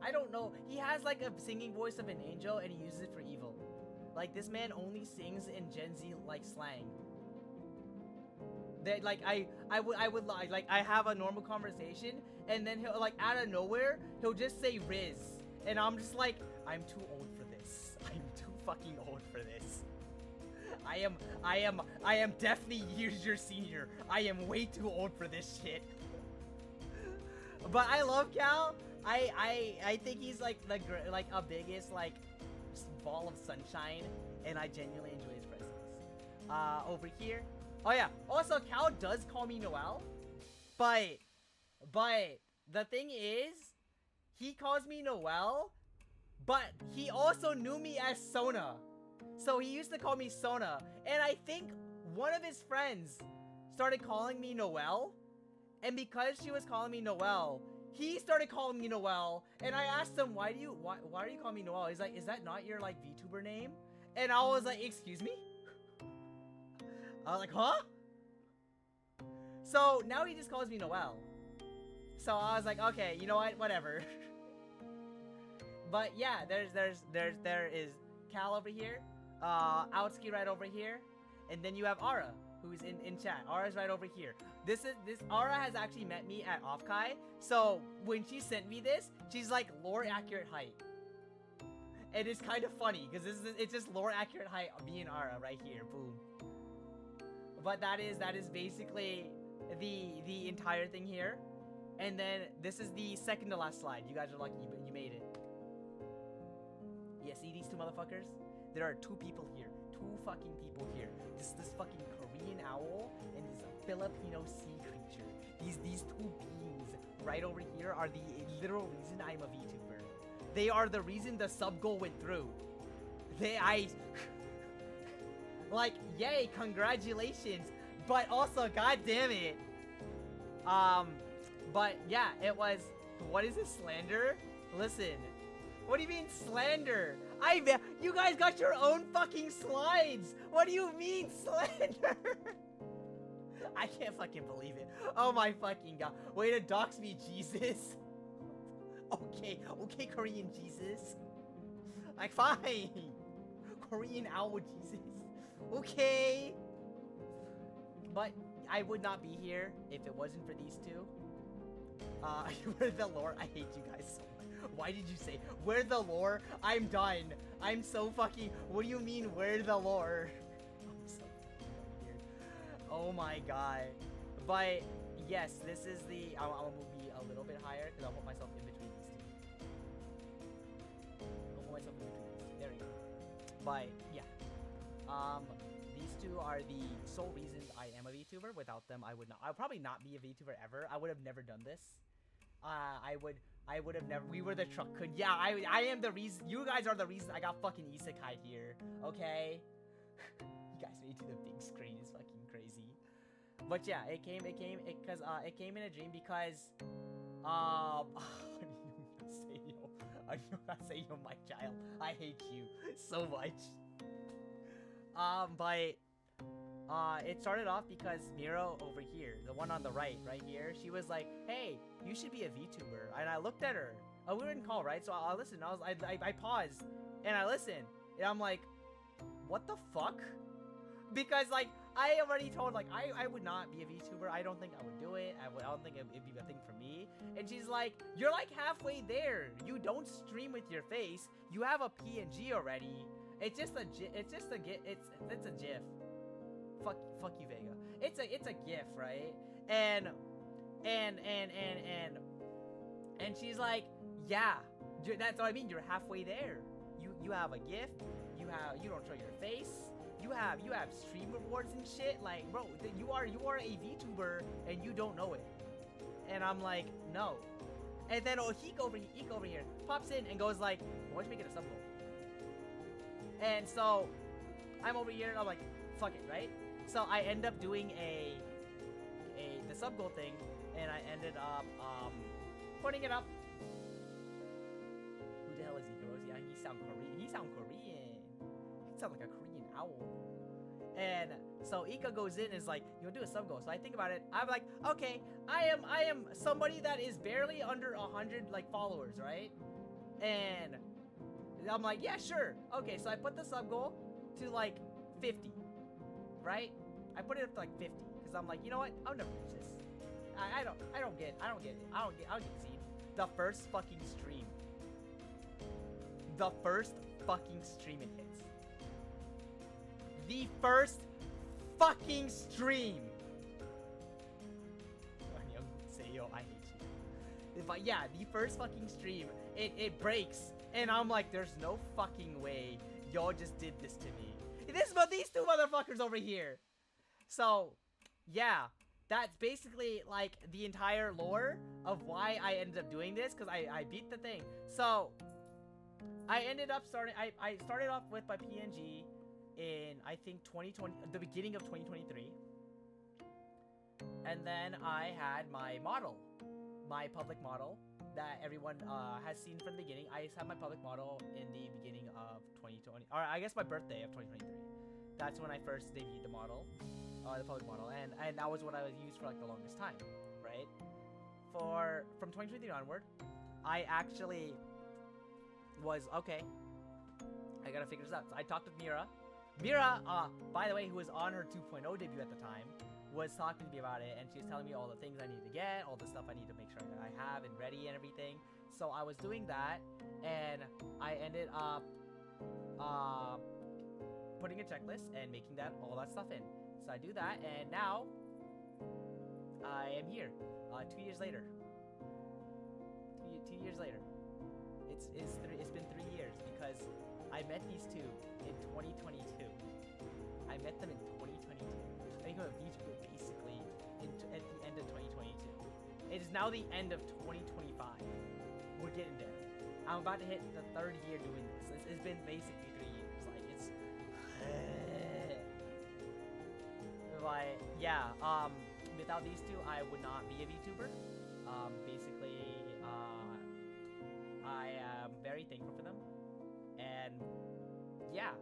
I don't know. He has like a singing voice of an angel, and he uses it for evil. Like, this man only sings in Gen Z like slang. That like I would like I have a normal conversation, and then he'll like out of nowhere he'll just say Riz, and I'm just like, I'm too old for this. I'm too fucking old for this. I am definitely years your senior. I am way too old for this shit. But I love Cal. I think he's like a biggest like ball of sunshine, and I genuinely enjoy his presence. Over here. Oh yeah. Also, Cal does call me Noel, but the thing is, he calls me Noel, but he also knew me as Sona. So he used to call me Sona, and I think one of his friends started calling me Noel, and because she was calling me Noel, he started calling me Noel, and I asked him, why are you calling me Noel? He's like, is that not your like VTuber name? And I was like, excuse me? I was like, huh? So now he just calls me Noel. So I was like, okay, you know what? Whatever. But yeah, there is Cal over here, Outski right over here, and then you have Ara, who's in chat. Ara's right over here. This Ara has actually met me at Offkai. So when she sent me this, she's like lore accurate height. And it's kind of funny because it's just lore accurate height of me and Ara right here. Boom. But that is basically the entire thing here. And then this is the second to last slide. You guys are lucky, but you made it. Yeah, see these two motherfuckers? There are two people here. Two fucking people here. This fucking Korean owl and this Filipino sea creature. These two beings right over here are the literal reason I'm a VTuber. They are the reason the sub goal went through. Like, yay, congratulations. But also, god damn it. But yeah, it was, what is this, slander? Listen, what do you mean slander? You guys got your own fucking slides. What do you mean slander? I can't fucking believe it. Oh my fucking god. Way to dox me, Jesus. Okay, Korean Jesus. Like, fine. Korean owl Jesus. Okay. But I would not be here if it wasn't for these two. Where the lore? I hate you guys so much. Why did you say, where the lore? I'm done. I'm so fucking, what do you mean, where the lore? I'm so fucking weird. Oh my god. But, yes, this is the, I'm gonna be a little bit higher, because I'll put myself in between these two. I'll put myself in between these two. There we go. But, yeah. These two are the sole reasons I am a VTuber. Without them, I would probably not be a VTuber ever. I would have never done this. I would have never. We were the truck. Yeah, I am the reason. You guys are the reason I got fucking isekai here. Okay. You guys made it to the big screen. It's fucking crazy. But yeah, it came in a dream because Annyeonghaseyo, my child. I hate you so much. But it started off because Miro over here, the one on the right here, she was like, hey, you should be a VTuber. And I looked at her. Oh, we were in call, right? So I listened. I paused and I listened. And I'm like, what the fuck? Because like, I already told, like, I would not be a VTuber. I don't think I would do it. I don't think it'd be a thing for me. And she's like, you're like halfway there. You don't stream with your face. You have a PNG already. It's just a GIF. It's a GIF. Fuck you, Vega. It's a GIF, right? And she's like, yeah, that's what I mean. You're halfway there. You have a GIF. You don't show your face. You have stream rewards and shit. Like, bro, you are a VTuber and you don't know it. And I'm like, no. And then Eek over here pops in and goes like, why don't you make it a sub goal? And so I'm over here and I'm like, fuck it, right? So I end up doing the sub goal thing, and I ended up putting it up. Who the hell is he, girls? Yeah, he sound Korean. He sound like a Korean owl. And so Ika goes in and is like, you'll do a sub goal. So I think about it. I'm like, okay, I am somebody that is barely under 100 like followers, right? And I'm like, yeah, sure. Okay, so I put the sub goal to like 50, right? I put it up to like 50 because I'm like, you know what? I'll never reach this. I don't get it. I don't get seen. The first fucking stream. The first fucking stream it hits. the first fucking stream. Say, yo, I hate you. But yeah, the first fucking stream, it breaks. And I'm like, there's no fucking way y'all just did this to me. These two motherfuckers over here. So, yeah. That's basically, like, the entire lore of why I ended up doing this, because I beat the thing. So, I ended up starting, I started off with my PNG in, I think, 2020, the beginning of 2023. And then I had my model, my public model, that everyone has seen from the beginning. I had my public model in the beginning of 2020, or I guess my birthday of 2023. That's when I first debuted the model. The public model, and that was what I was used for like the longest time, right? From 2023 onward, I actually was okay. I gotta figure this out. So I talked with Mira. Mira, by the way, who was on her 2.0 debut at the time, was talking to me about it, and she was telling me all the things I need to get, all the stuff I need to make sure that I have and ready and everything. So I was doing that, and I ended up putting a checklist and making all that stuff in. So I do that, and now I am here. 2 years later. 2 years later. It's been 3 years because I met these two in 2022. I met them in 2022. I think these two basically at the end of 2022. It is now the end of 2025. We're getting there. I'm about to hit the 3rd year doing this. It's been basically 3 years. Like it's. But yeah, without these two, I would not be a VTuber. Basically, I am very thankful for them, and yeah,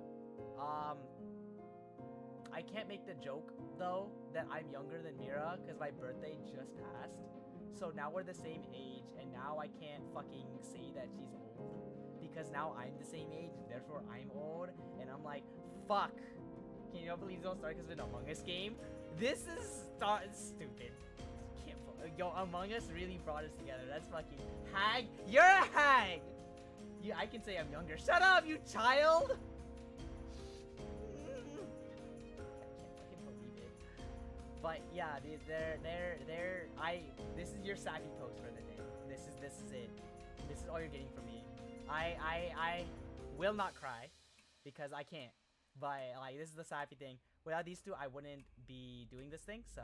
I can't make the joke though that I'm younger than Mira because my birthday just passed. So now we're the same age, and now I can't fucking say that she's old because now I'm the same age, and therefore I'm old, and I'm like, fuck. Can you believe don't start because of an Among Us game? This is stupid. Can't. Yo, Among Us really brought us together. That's fucking hag. You're a hag. I can say I'm younger. Shut up, you child. I can't fucking believe it. But yeah, this is your sappy post for the day. This is it. This is all you're getting from me. I will not cry because I can't. But like this is the sappy thing. Without these two, I wouldn't be doing this thing. So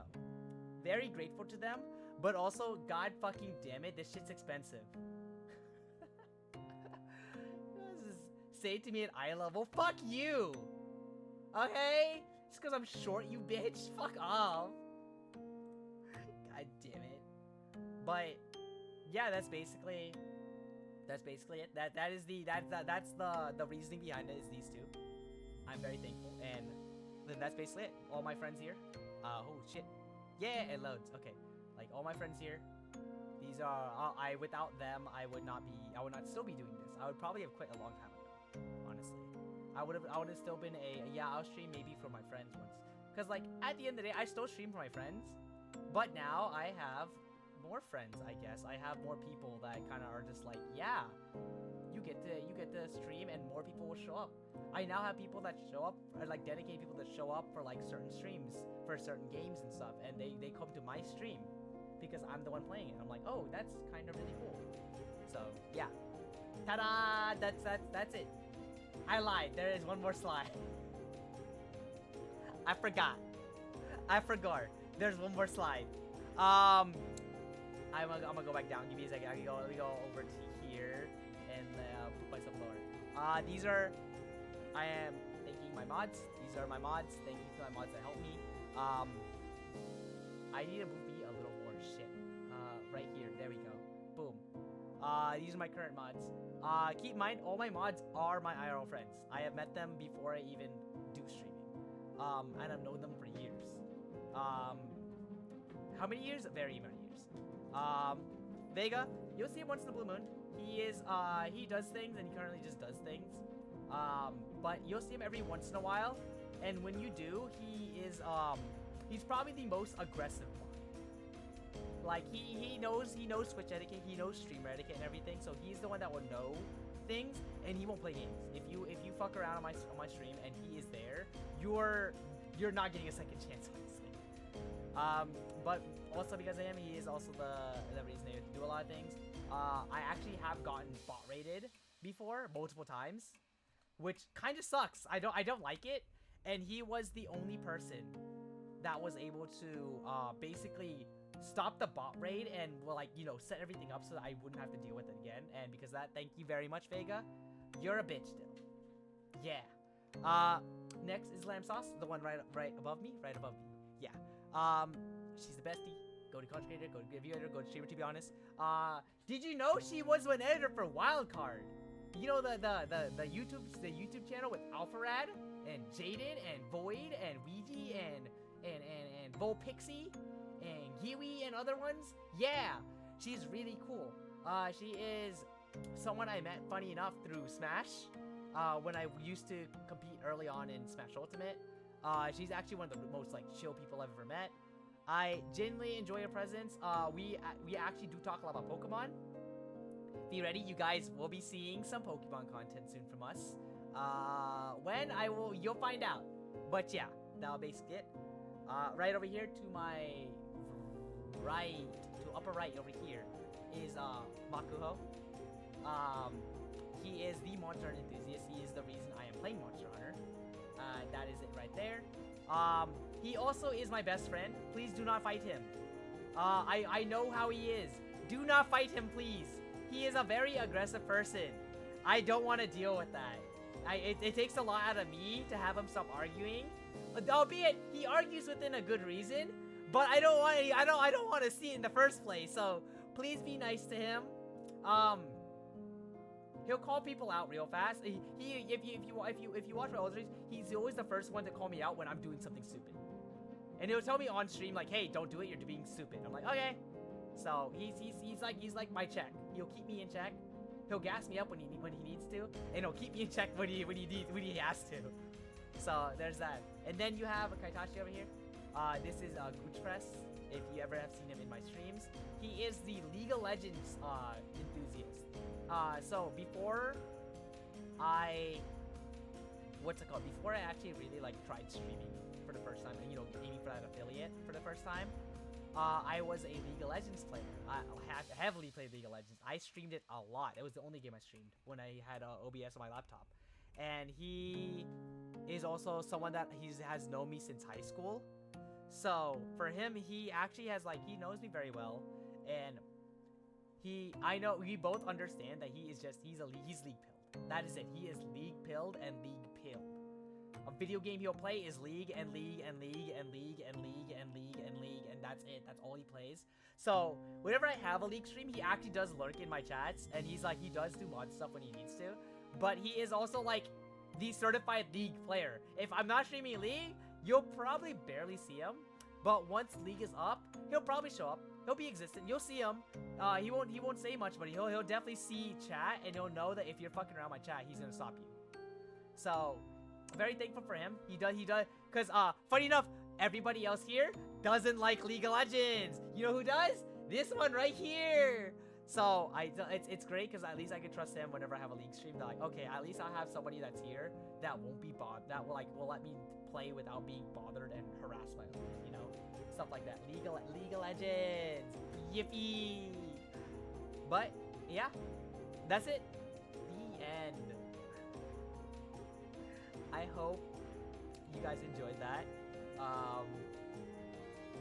very grateful to them, but also god fucking damn it, this shit's expensive. Say it to me at eye level. Fuck you. Okay? Just because I'm short, you bitch. Fuck off. God damn it. But yeah, that's basically it. That's the reasoning behind it is these two. I'm very thankful, and then that's basically it. All my friends here. Oh shit. Yeah, it loads. Okay, like all my friends here. These are without them, I would not still be doing this. I would probably have quit a long time ago. Honestly, I would have still been I'll stream maybe for my friends once. Cause like at the end of the day, I still stream for my friends, but now I have more friends. I guess I have more people that kind of are just like, yeah. You get to stream and more people will show up. I now have people that show up, or like dedicated people that show up for like certain streams for certain games and stuff, and they come to my stream because I'm the one playing it. I'm like, oh, that's kind of really cool. So yeah, ta-da! That's it. I lied. There is one more slide. I forgot. There's one more slide. I'm gonna go back down. Give me a second. Let me go over to here and put myself lower. These are. I am thanking my mods. These are my mods. Thank you to my mods that help me. I need to move me a little more. Shit. Right here. There we go. Boom. These are my current mods. Keep in mind, all my mods are my IRL friends. I have met them before I even do streaming. And I've known them for years. How many years? Very many years. Vega, you'll see him once in the blue moon. He does things, and he currently just does things. But you'll see him every once in a while, and when you do, he's probably the most aggressive one. Like, he knows Twitch etiquette, he knows streamer etiquette and everything, so he's the one that will know things, and he won't play games. If you fuck around on my stream and he is there, you you're not getting a second chance, honestly. But also because of him, he is also the reason they do a lot of things. I actually have gotten bot raided before, multiple times, which kind of sucks. I don't like it. And he was the only person that was able to basically stop the bot raid and like, you know, set everything up so that I wouldn't have to deal with it again. And because of that, thank you very much, Vega. You're a bitch still. Yeah. Next is Lamb Sauce, the one right above me, Yeah. She's the bestie. Go to content creator, go to review editor, go to streamer, to be honest. Did you know she was an editor for Wildcard? You know the YouTube channel with Alpharad and Jaden and Void and Ouija and Vol Pixie and Kiwi and other ones? Yeah, she's really cool. She is someone I met, funny enough, through Smash. When I used to compete early on in Smash Ultimate. She's actually one of the most like chill people I've ever met. I genuinely enjoy her presence. We actually do talk a lot about Pokemon. Be ready, you guys will be seeing some Pokemon content soon from us. When you'll find out. But yeah, that'll basically it. Right over here to my right, to upper right over here is Makuho. He is the Monster Hunter enthusiast. He is the reason I am playing Monster Hunter. That is it right there. He also is my best friend. Please do not fight him. I know how he is. Do not fight him, please. He is a very aggressive person. I don't want to deal with that. It takes a lot out of me to have him stop arguing. Albeit he argues within a good reason, but I don't want to see it in the first place. So please be nice to him. He'll call people out real fast. If you watch my old streams, he's always the first one to call me out when I'm doing something stupid. And he'll tell me on stream like, "Hey, don't do it. You're being stupid." I'm like, "Okay." So he's like my check. He'll keep me in check. He'll gas me up when he needs to, and he'll keep me in check when he has to. So there's that. And then you have Kaitachi over here. This is Gooch Press. If you ever have seen him in my streams, he is the League of Legends enthusiast. So before I actually really like tried streaming for the first time and, you know, aiming for that affiliate for the first time, I was a League of Legends player. I heavily played League of Legends. I streamed it a lot. It was the only game I streamed when I had OBS on my laptop. And he is also someone that has known me since high school. So for him, he actually has he knows me very well, and I know we both understand that he's league pilled. That is it. He is league pilled and league pilled. A video game he'll play is league and league and league and league and league and league and league, and that's it. That's all he plays. So whenever I have a league stream, he actually does lurk in my chats, and he does do mod stuff when he needs to. But he is also like the certified league player. If I'm not streaming league, you'll probably barely see him. But once league is up, he'll probably show up. He'll be existent. You'll see him. He won't say much, but he'll definitely see chat, and he'll know that if you're fucking around my chat, he's gonna stop you. So very thankful for him. He does, cause funny enough, everybody else here doesn't like League of Legends. You know who does? This one right here. So it's great because at least I can trust him whenever I have a league stream. That okay, at least I'll have somebody that's here that won't be bothered, that will let me play without being bothered and harassed by others, you know, stuff like that. League of Legends, yippee! But yeah, that's it. The end. I hope you guys enjoyed that.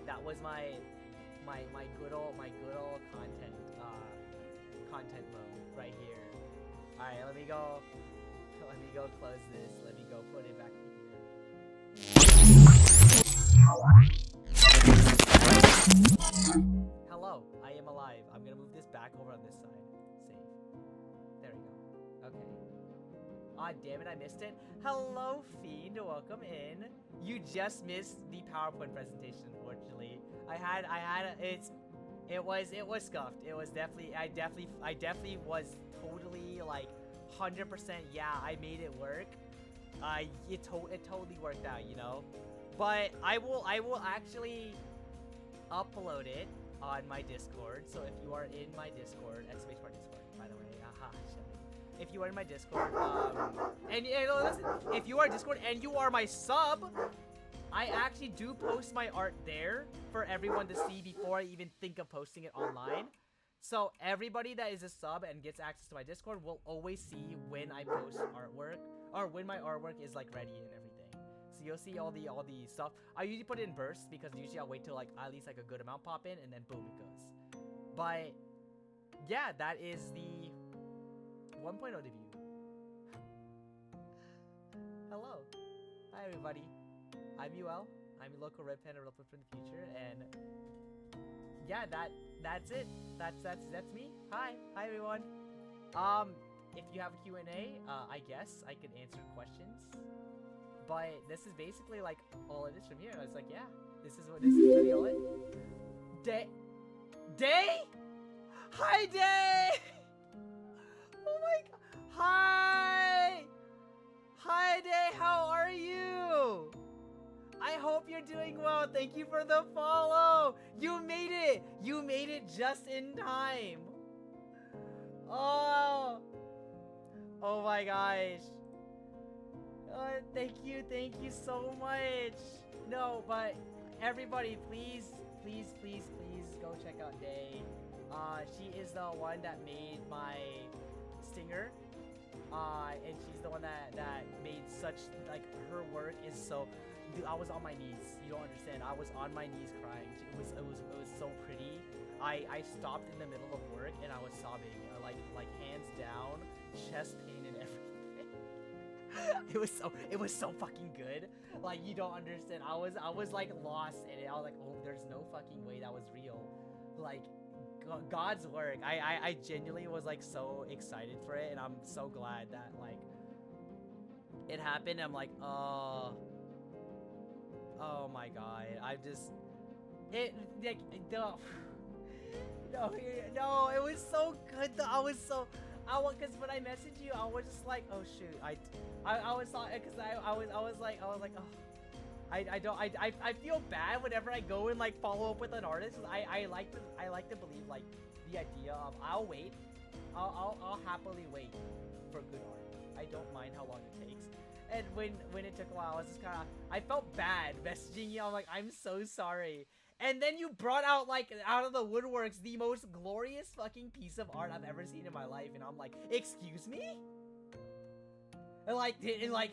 That was my good old content mode right here. All right, let me go close this. Let me go put it back here. Hello, I am alive. I'm gonna move this back over on this side. Save. There we go. Okay. Ah, damn it, I missed it. Hello, Fiend. Welcome in. You just missed the PowerPoint presentation, unfortunately. It was scuffed. It was definitely, I definitely was totally like 100%. Yeah, I made it work. It totally worked out, you know. But I will actually upload it on my Discord. So if you are in my Discord, !Discord, by the way, if you are in my Discord, and listen, if you are Discord and you are my sub, I actually do post my art there for everyone to see before I even think of posting it online. So everybody that is a sub and gets access to my Discord will always see when I post artwork, or when my artwork is like ready and everything. So you'll see all the stuff. I usually put it in bursts because usually I'll wait till like at least like a good amount pop in, and then boom, it goes. But yeah, that is the 1.0 debut. Hello. Hi everybody. I'm UL. I'm your local red panda real from the future, and yeah, that's it. That's me. Hi everyone. If you have a Q&A, I guess I could answer questions. But this is basically like all it is from here. I was like, yeah, this is really all it. Day? Hi, Day! Oh my god. Hi! Hi, Day, how are you? I hope you're doing well. Thank you for the follow. You made it. You made it just in time. Oh my gosh. Thank you so much. No, but everybody, please go check out Day. She is the one that made my stinger. And she's the one that made such, like, her work is so, dude, I was on my knees. You don't understand. I was on my knees crying. It was so pretty. I stopped in the middle of work and I was sobbing, like hands down, chest pain and everything. It was so fucking good. Like, you don't understand. I was like lost in it. I was like, oh, there's no fucking way that was real. Like, God's work. I genuinely was like so excited for it, and I'm so glad that like it happened. I'm like, oh my god. I just no, it was so good though. Because when I messaged you, I was just like, oh shoot, I was because I was like, oh, I feel bad whenever I go and like follow up with an artist. I like to believe like the idea of I'll happily wait for good art. I don't mind how long it takes. And when it took a while, I was just kind of, I felt bad messaging you. I'm like, I'm so sorry. And then you brought out, like, out of the woodworks, the most glorious fucking piece of art I've ever seen in my life. And I'm like, excuse me? And like,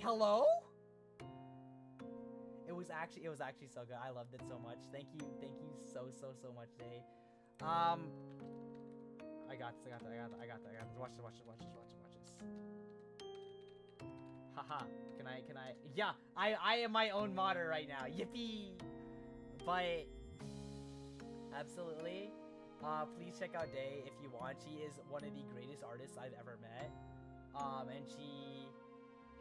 hello? It was actually so good. I loved it so much. Thank you so much, Day. I got this. Watch this. Haha. Can I? Yeah, I am my own modder right now. Yippee! But absolutely, please check out Day if you want. She is one of the greatest artists I've ever met. And she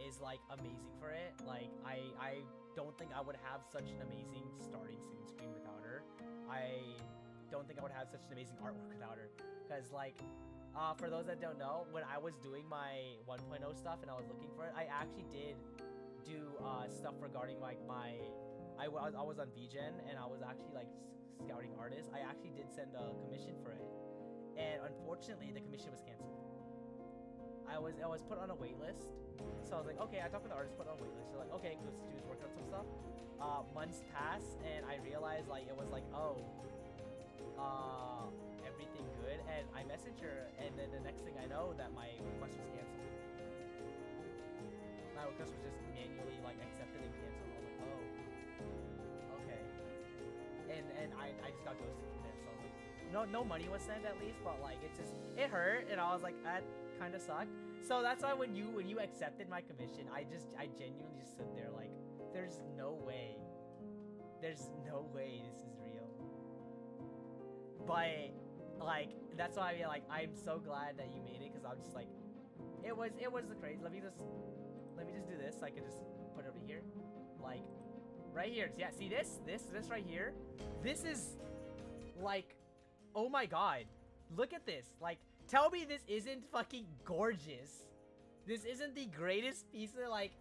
is like amazing for it. Like, I don't think I would have such an amazing starting screen without her. I don't think I would have such an amazing artwork without her. Cause like, for those that don't know, when I was doing my 1.0 stuff and I was looking for it, I actually did do stuff regarding like I was on VGen and I was actually like scouting artists. I actually did send a commission for it, and unfortunately the commission was canceled. I was put on a wait list, so I was like, okay, I talked with the artist, put on a wait list. They're like, okay, let's do is work on some stuff. Months pass and I realized like it was like, oh, everything good, and I messaged her, and then the next thing I know that my request was canceled. My request was just manually like accepted and canceled. I was like, oh, okay. And I just got ghosted from there, so I was like, no money was sent at least, but like it hurt, and I was like, that kind of sucked. So that's why when you accepted my commission, I genuinely just stood there like, there's no way this is real. But like, that's why I'm so glad that you made it, because I'm just like, it was the crazy. Let me just do this so I can just put it over here, like right here. Yeah, see this right here, this is like, oh my god, look at this. Like, tell me this isn't fucking gorgeous. This isn't the greatest piece of like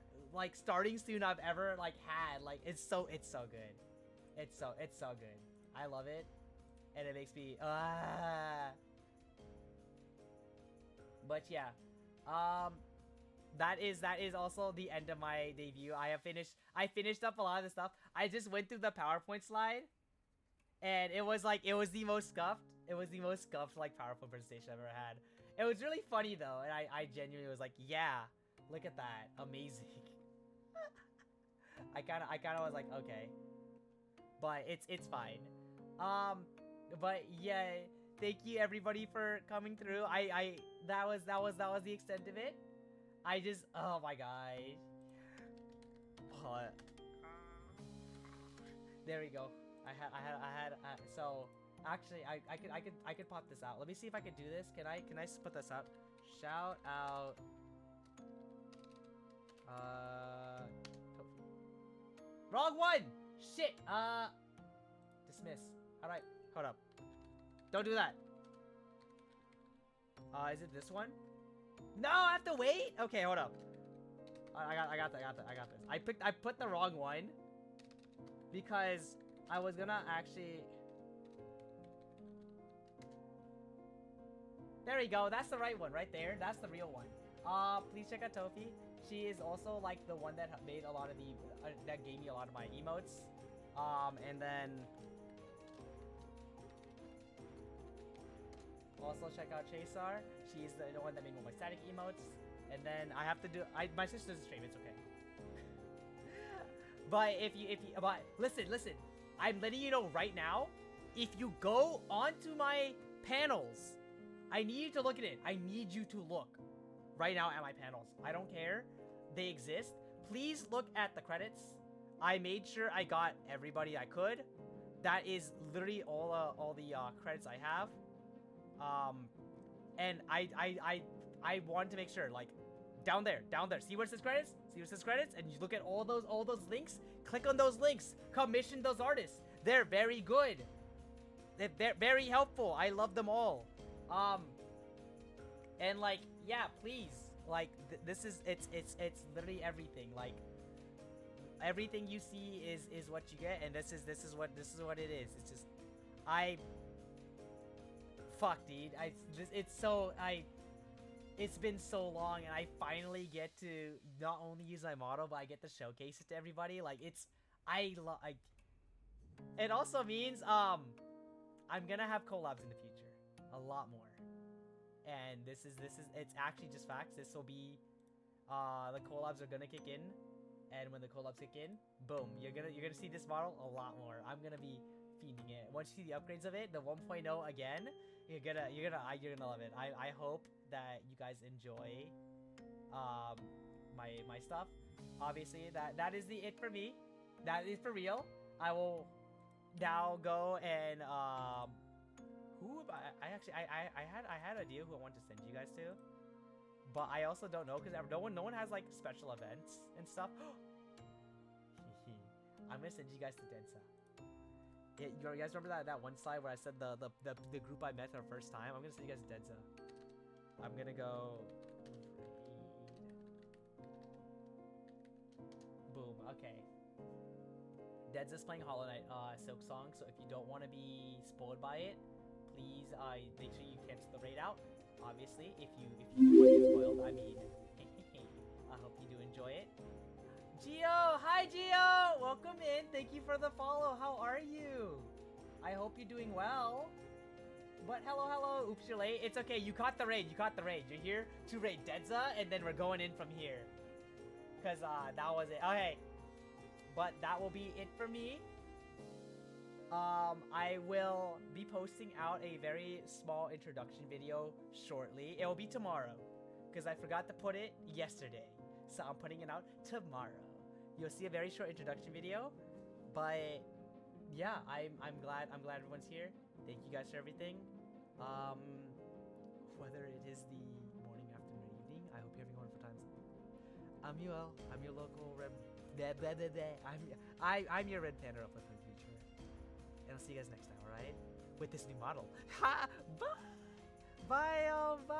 starting student I've ever like had. Like, it's so good. It's so good. I love it, and it makes me but yeah, That is also the end of my debut. I finished up a lot of the stuff. I just went through the PowerPoint slide, and it was the most scuffed. It was the most scuffed like PowerPoint presentation I've ever had. It was really funny though, and I genuinely was like, yeah, look at that, amazing. I kind of was like, okay, but it's fine. But yeah, thank you everybody for coming through. That was the extent of it. I just, oh my gosh. What? There we go. So actually I could pop this out. Let me see if I can do this. Can I put this up? Shout out wrong one! Shit! Dismiss. Alright, hold up. Don't do that. Is it this one? No, I have to wait? Okay, hold up. I got this. I put the wrong one because I was gonna actually. There we go. That's the right one right there. That's the real one. Please check out Tofi. She is also like the one that made a lot of the that gave me a lot of my emotes. And then also check out Chasar. She's the one that made my static emotes. And then I have to do my sister doesn't stream, it's okay. But but listen, I'm letting you know right now, if you go onto my panels, I need you to look at it. I need you to look right now at my panels. I don't care. They exist. Please look at the credits. I made sure I got everybody I could. That is literally all the credits I have. And I wanted to make sure, like, down there. See where it says credits? And you look at all those links. Click on those links. Commission those artists. They're very good. They're very helpful. I love them all. And like, yeah, please. Like, this is it's literally everything. Like, everything you see is what you get, and this is what it is. It's just fuck, dude. It's been so long, and I finally get to not only use my model, but I get to showcase it to everybody. Like, it also means I'm gonna have collabs in the future, a lot more. And this is it's actually just facts. This will be the collabs are gonna kick in, and when the collabs kick in, boom, you're gonna see this model a lot more. I'm gonna be feeding it. Once you see the upgrades of it, the 1.0 again, you're gonna love it. I hope that you guys enjoy my stuff. Obviously, that is it for me. That is for real. I will now go and I had an idea who I wanted to send you guys to, but I also don't know because no one has like special events and stuff. I'm gonna send you guys to Densa. You guys remember that one slide where I said the group I met for the first time? I'm gonna send you guys to Densa. I'm gonna go. Boom. Okay. Denza's playing Hollow Knight Silk Song, so if you don't want to be spoiled by it, please make sure you cancel the raid out. Obviously, if you do want to get spoiled, I mean, I hope you do enjoy it. Gio, hi Gio, welcome in. Thank you for the follow. How are you? I hope you're doing well. But hello. Oops, you're late. It's okay. You caught the raid. You're here to raid Denza, and then we're going in from here. Cause that was it. Okay. But that will be it for me. I will be posting out a very small introduction video shortly. It will be tomorrow, because I forgot to put it yesterday. So I'm putting it out tomorrow. You'll see a very short introduction video. But yeah, I'm glad everyone's here. Thank you guys for everything. Whether it is the morning, afternoon, or evening, I hope you're having wonderful times. I'm UL. I'm your local red. I'm your Red Panda uplift in the future. And I'll see you guys next time, alright? With this new model. Ha! Bye! Bye, oh, bye!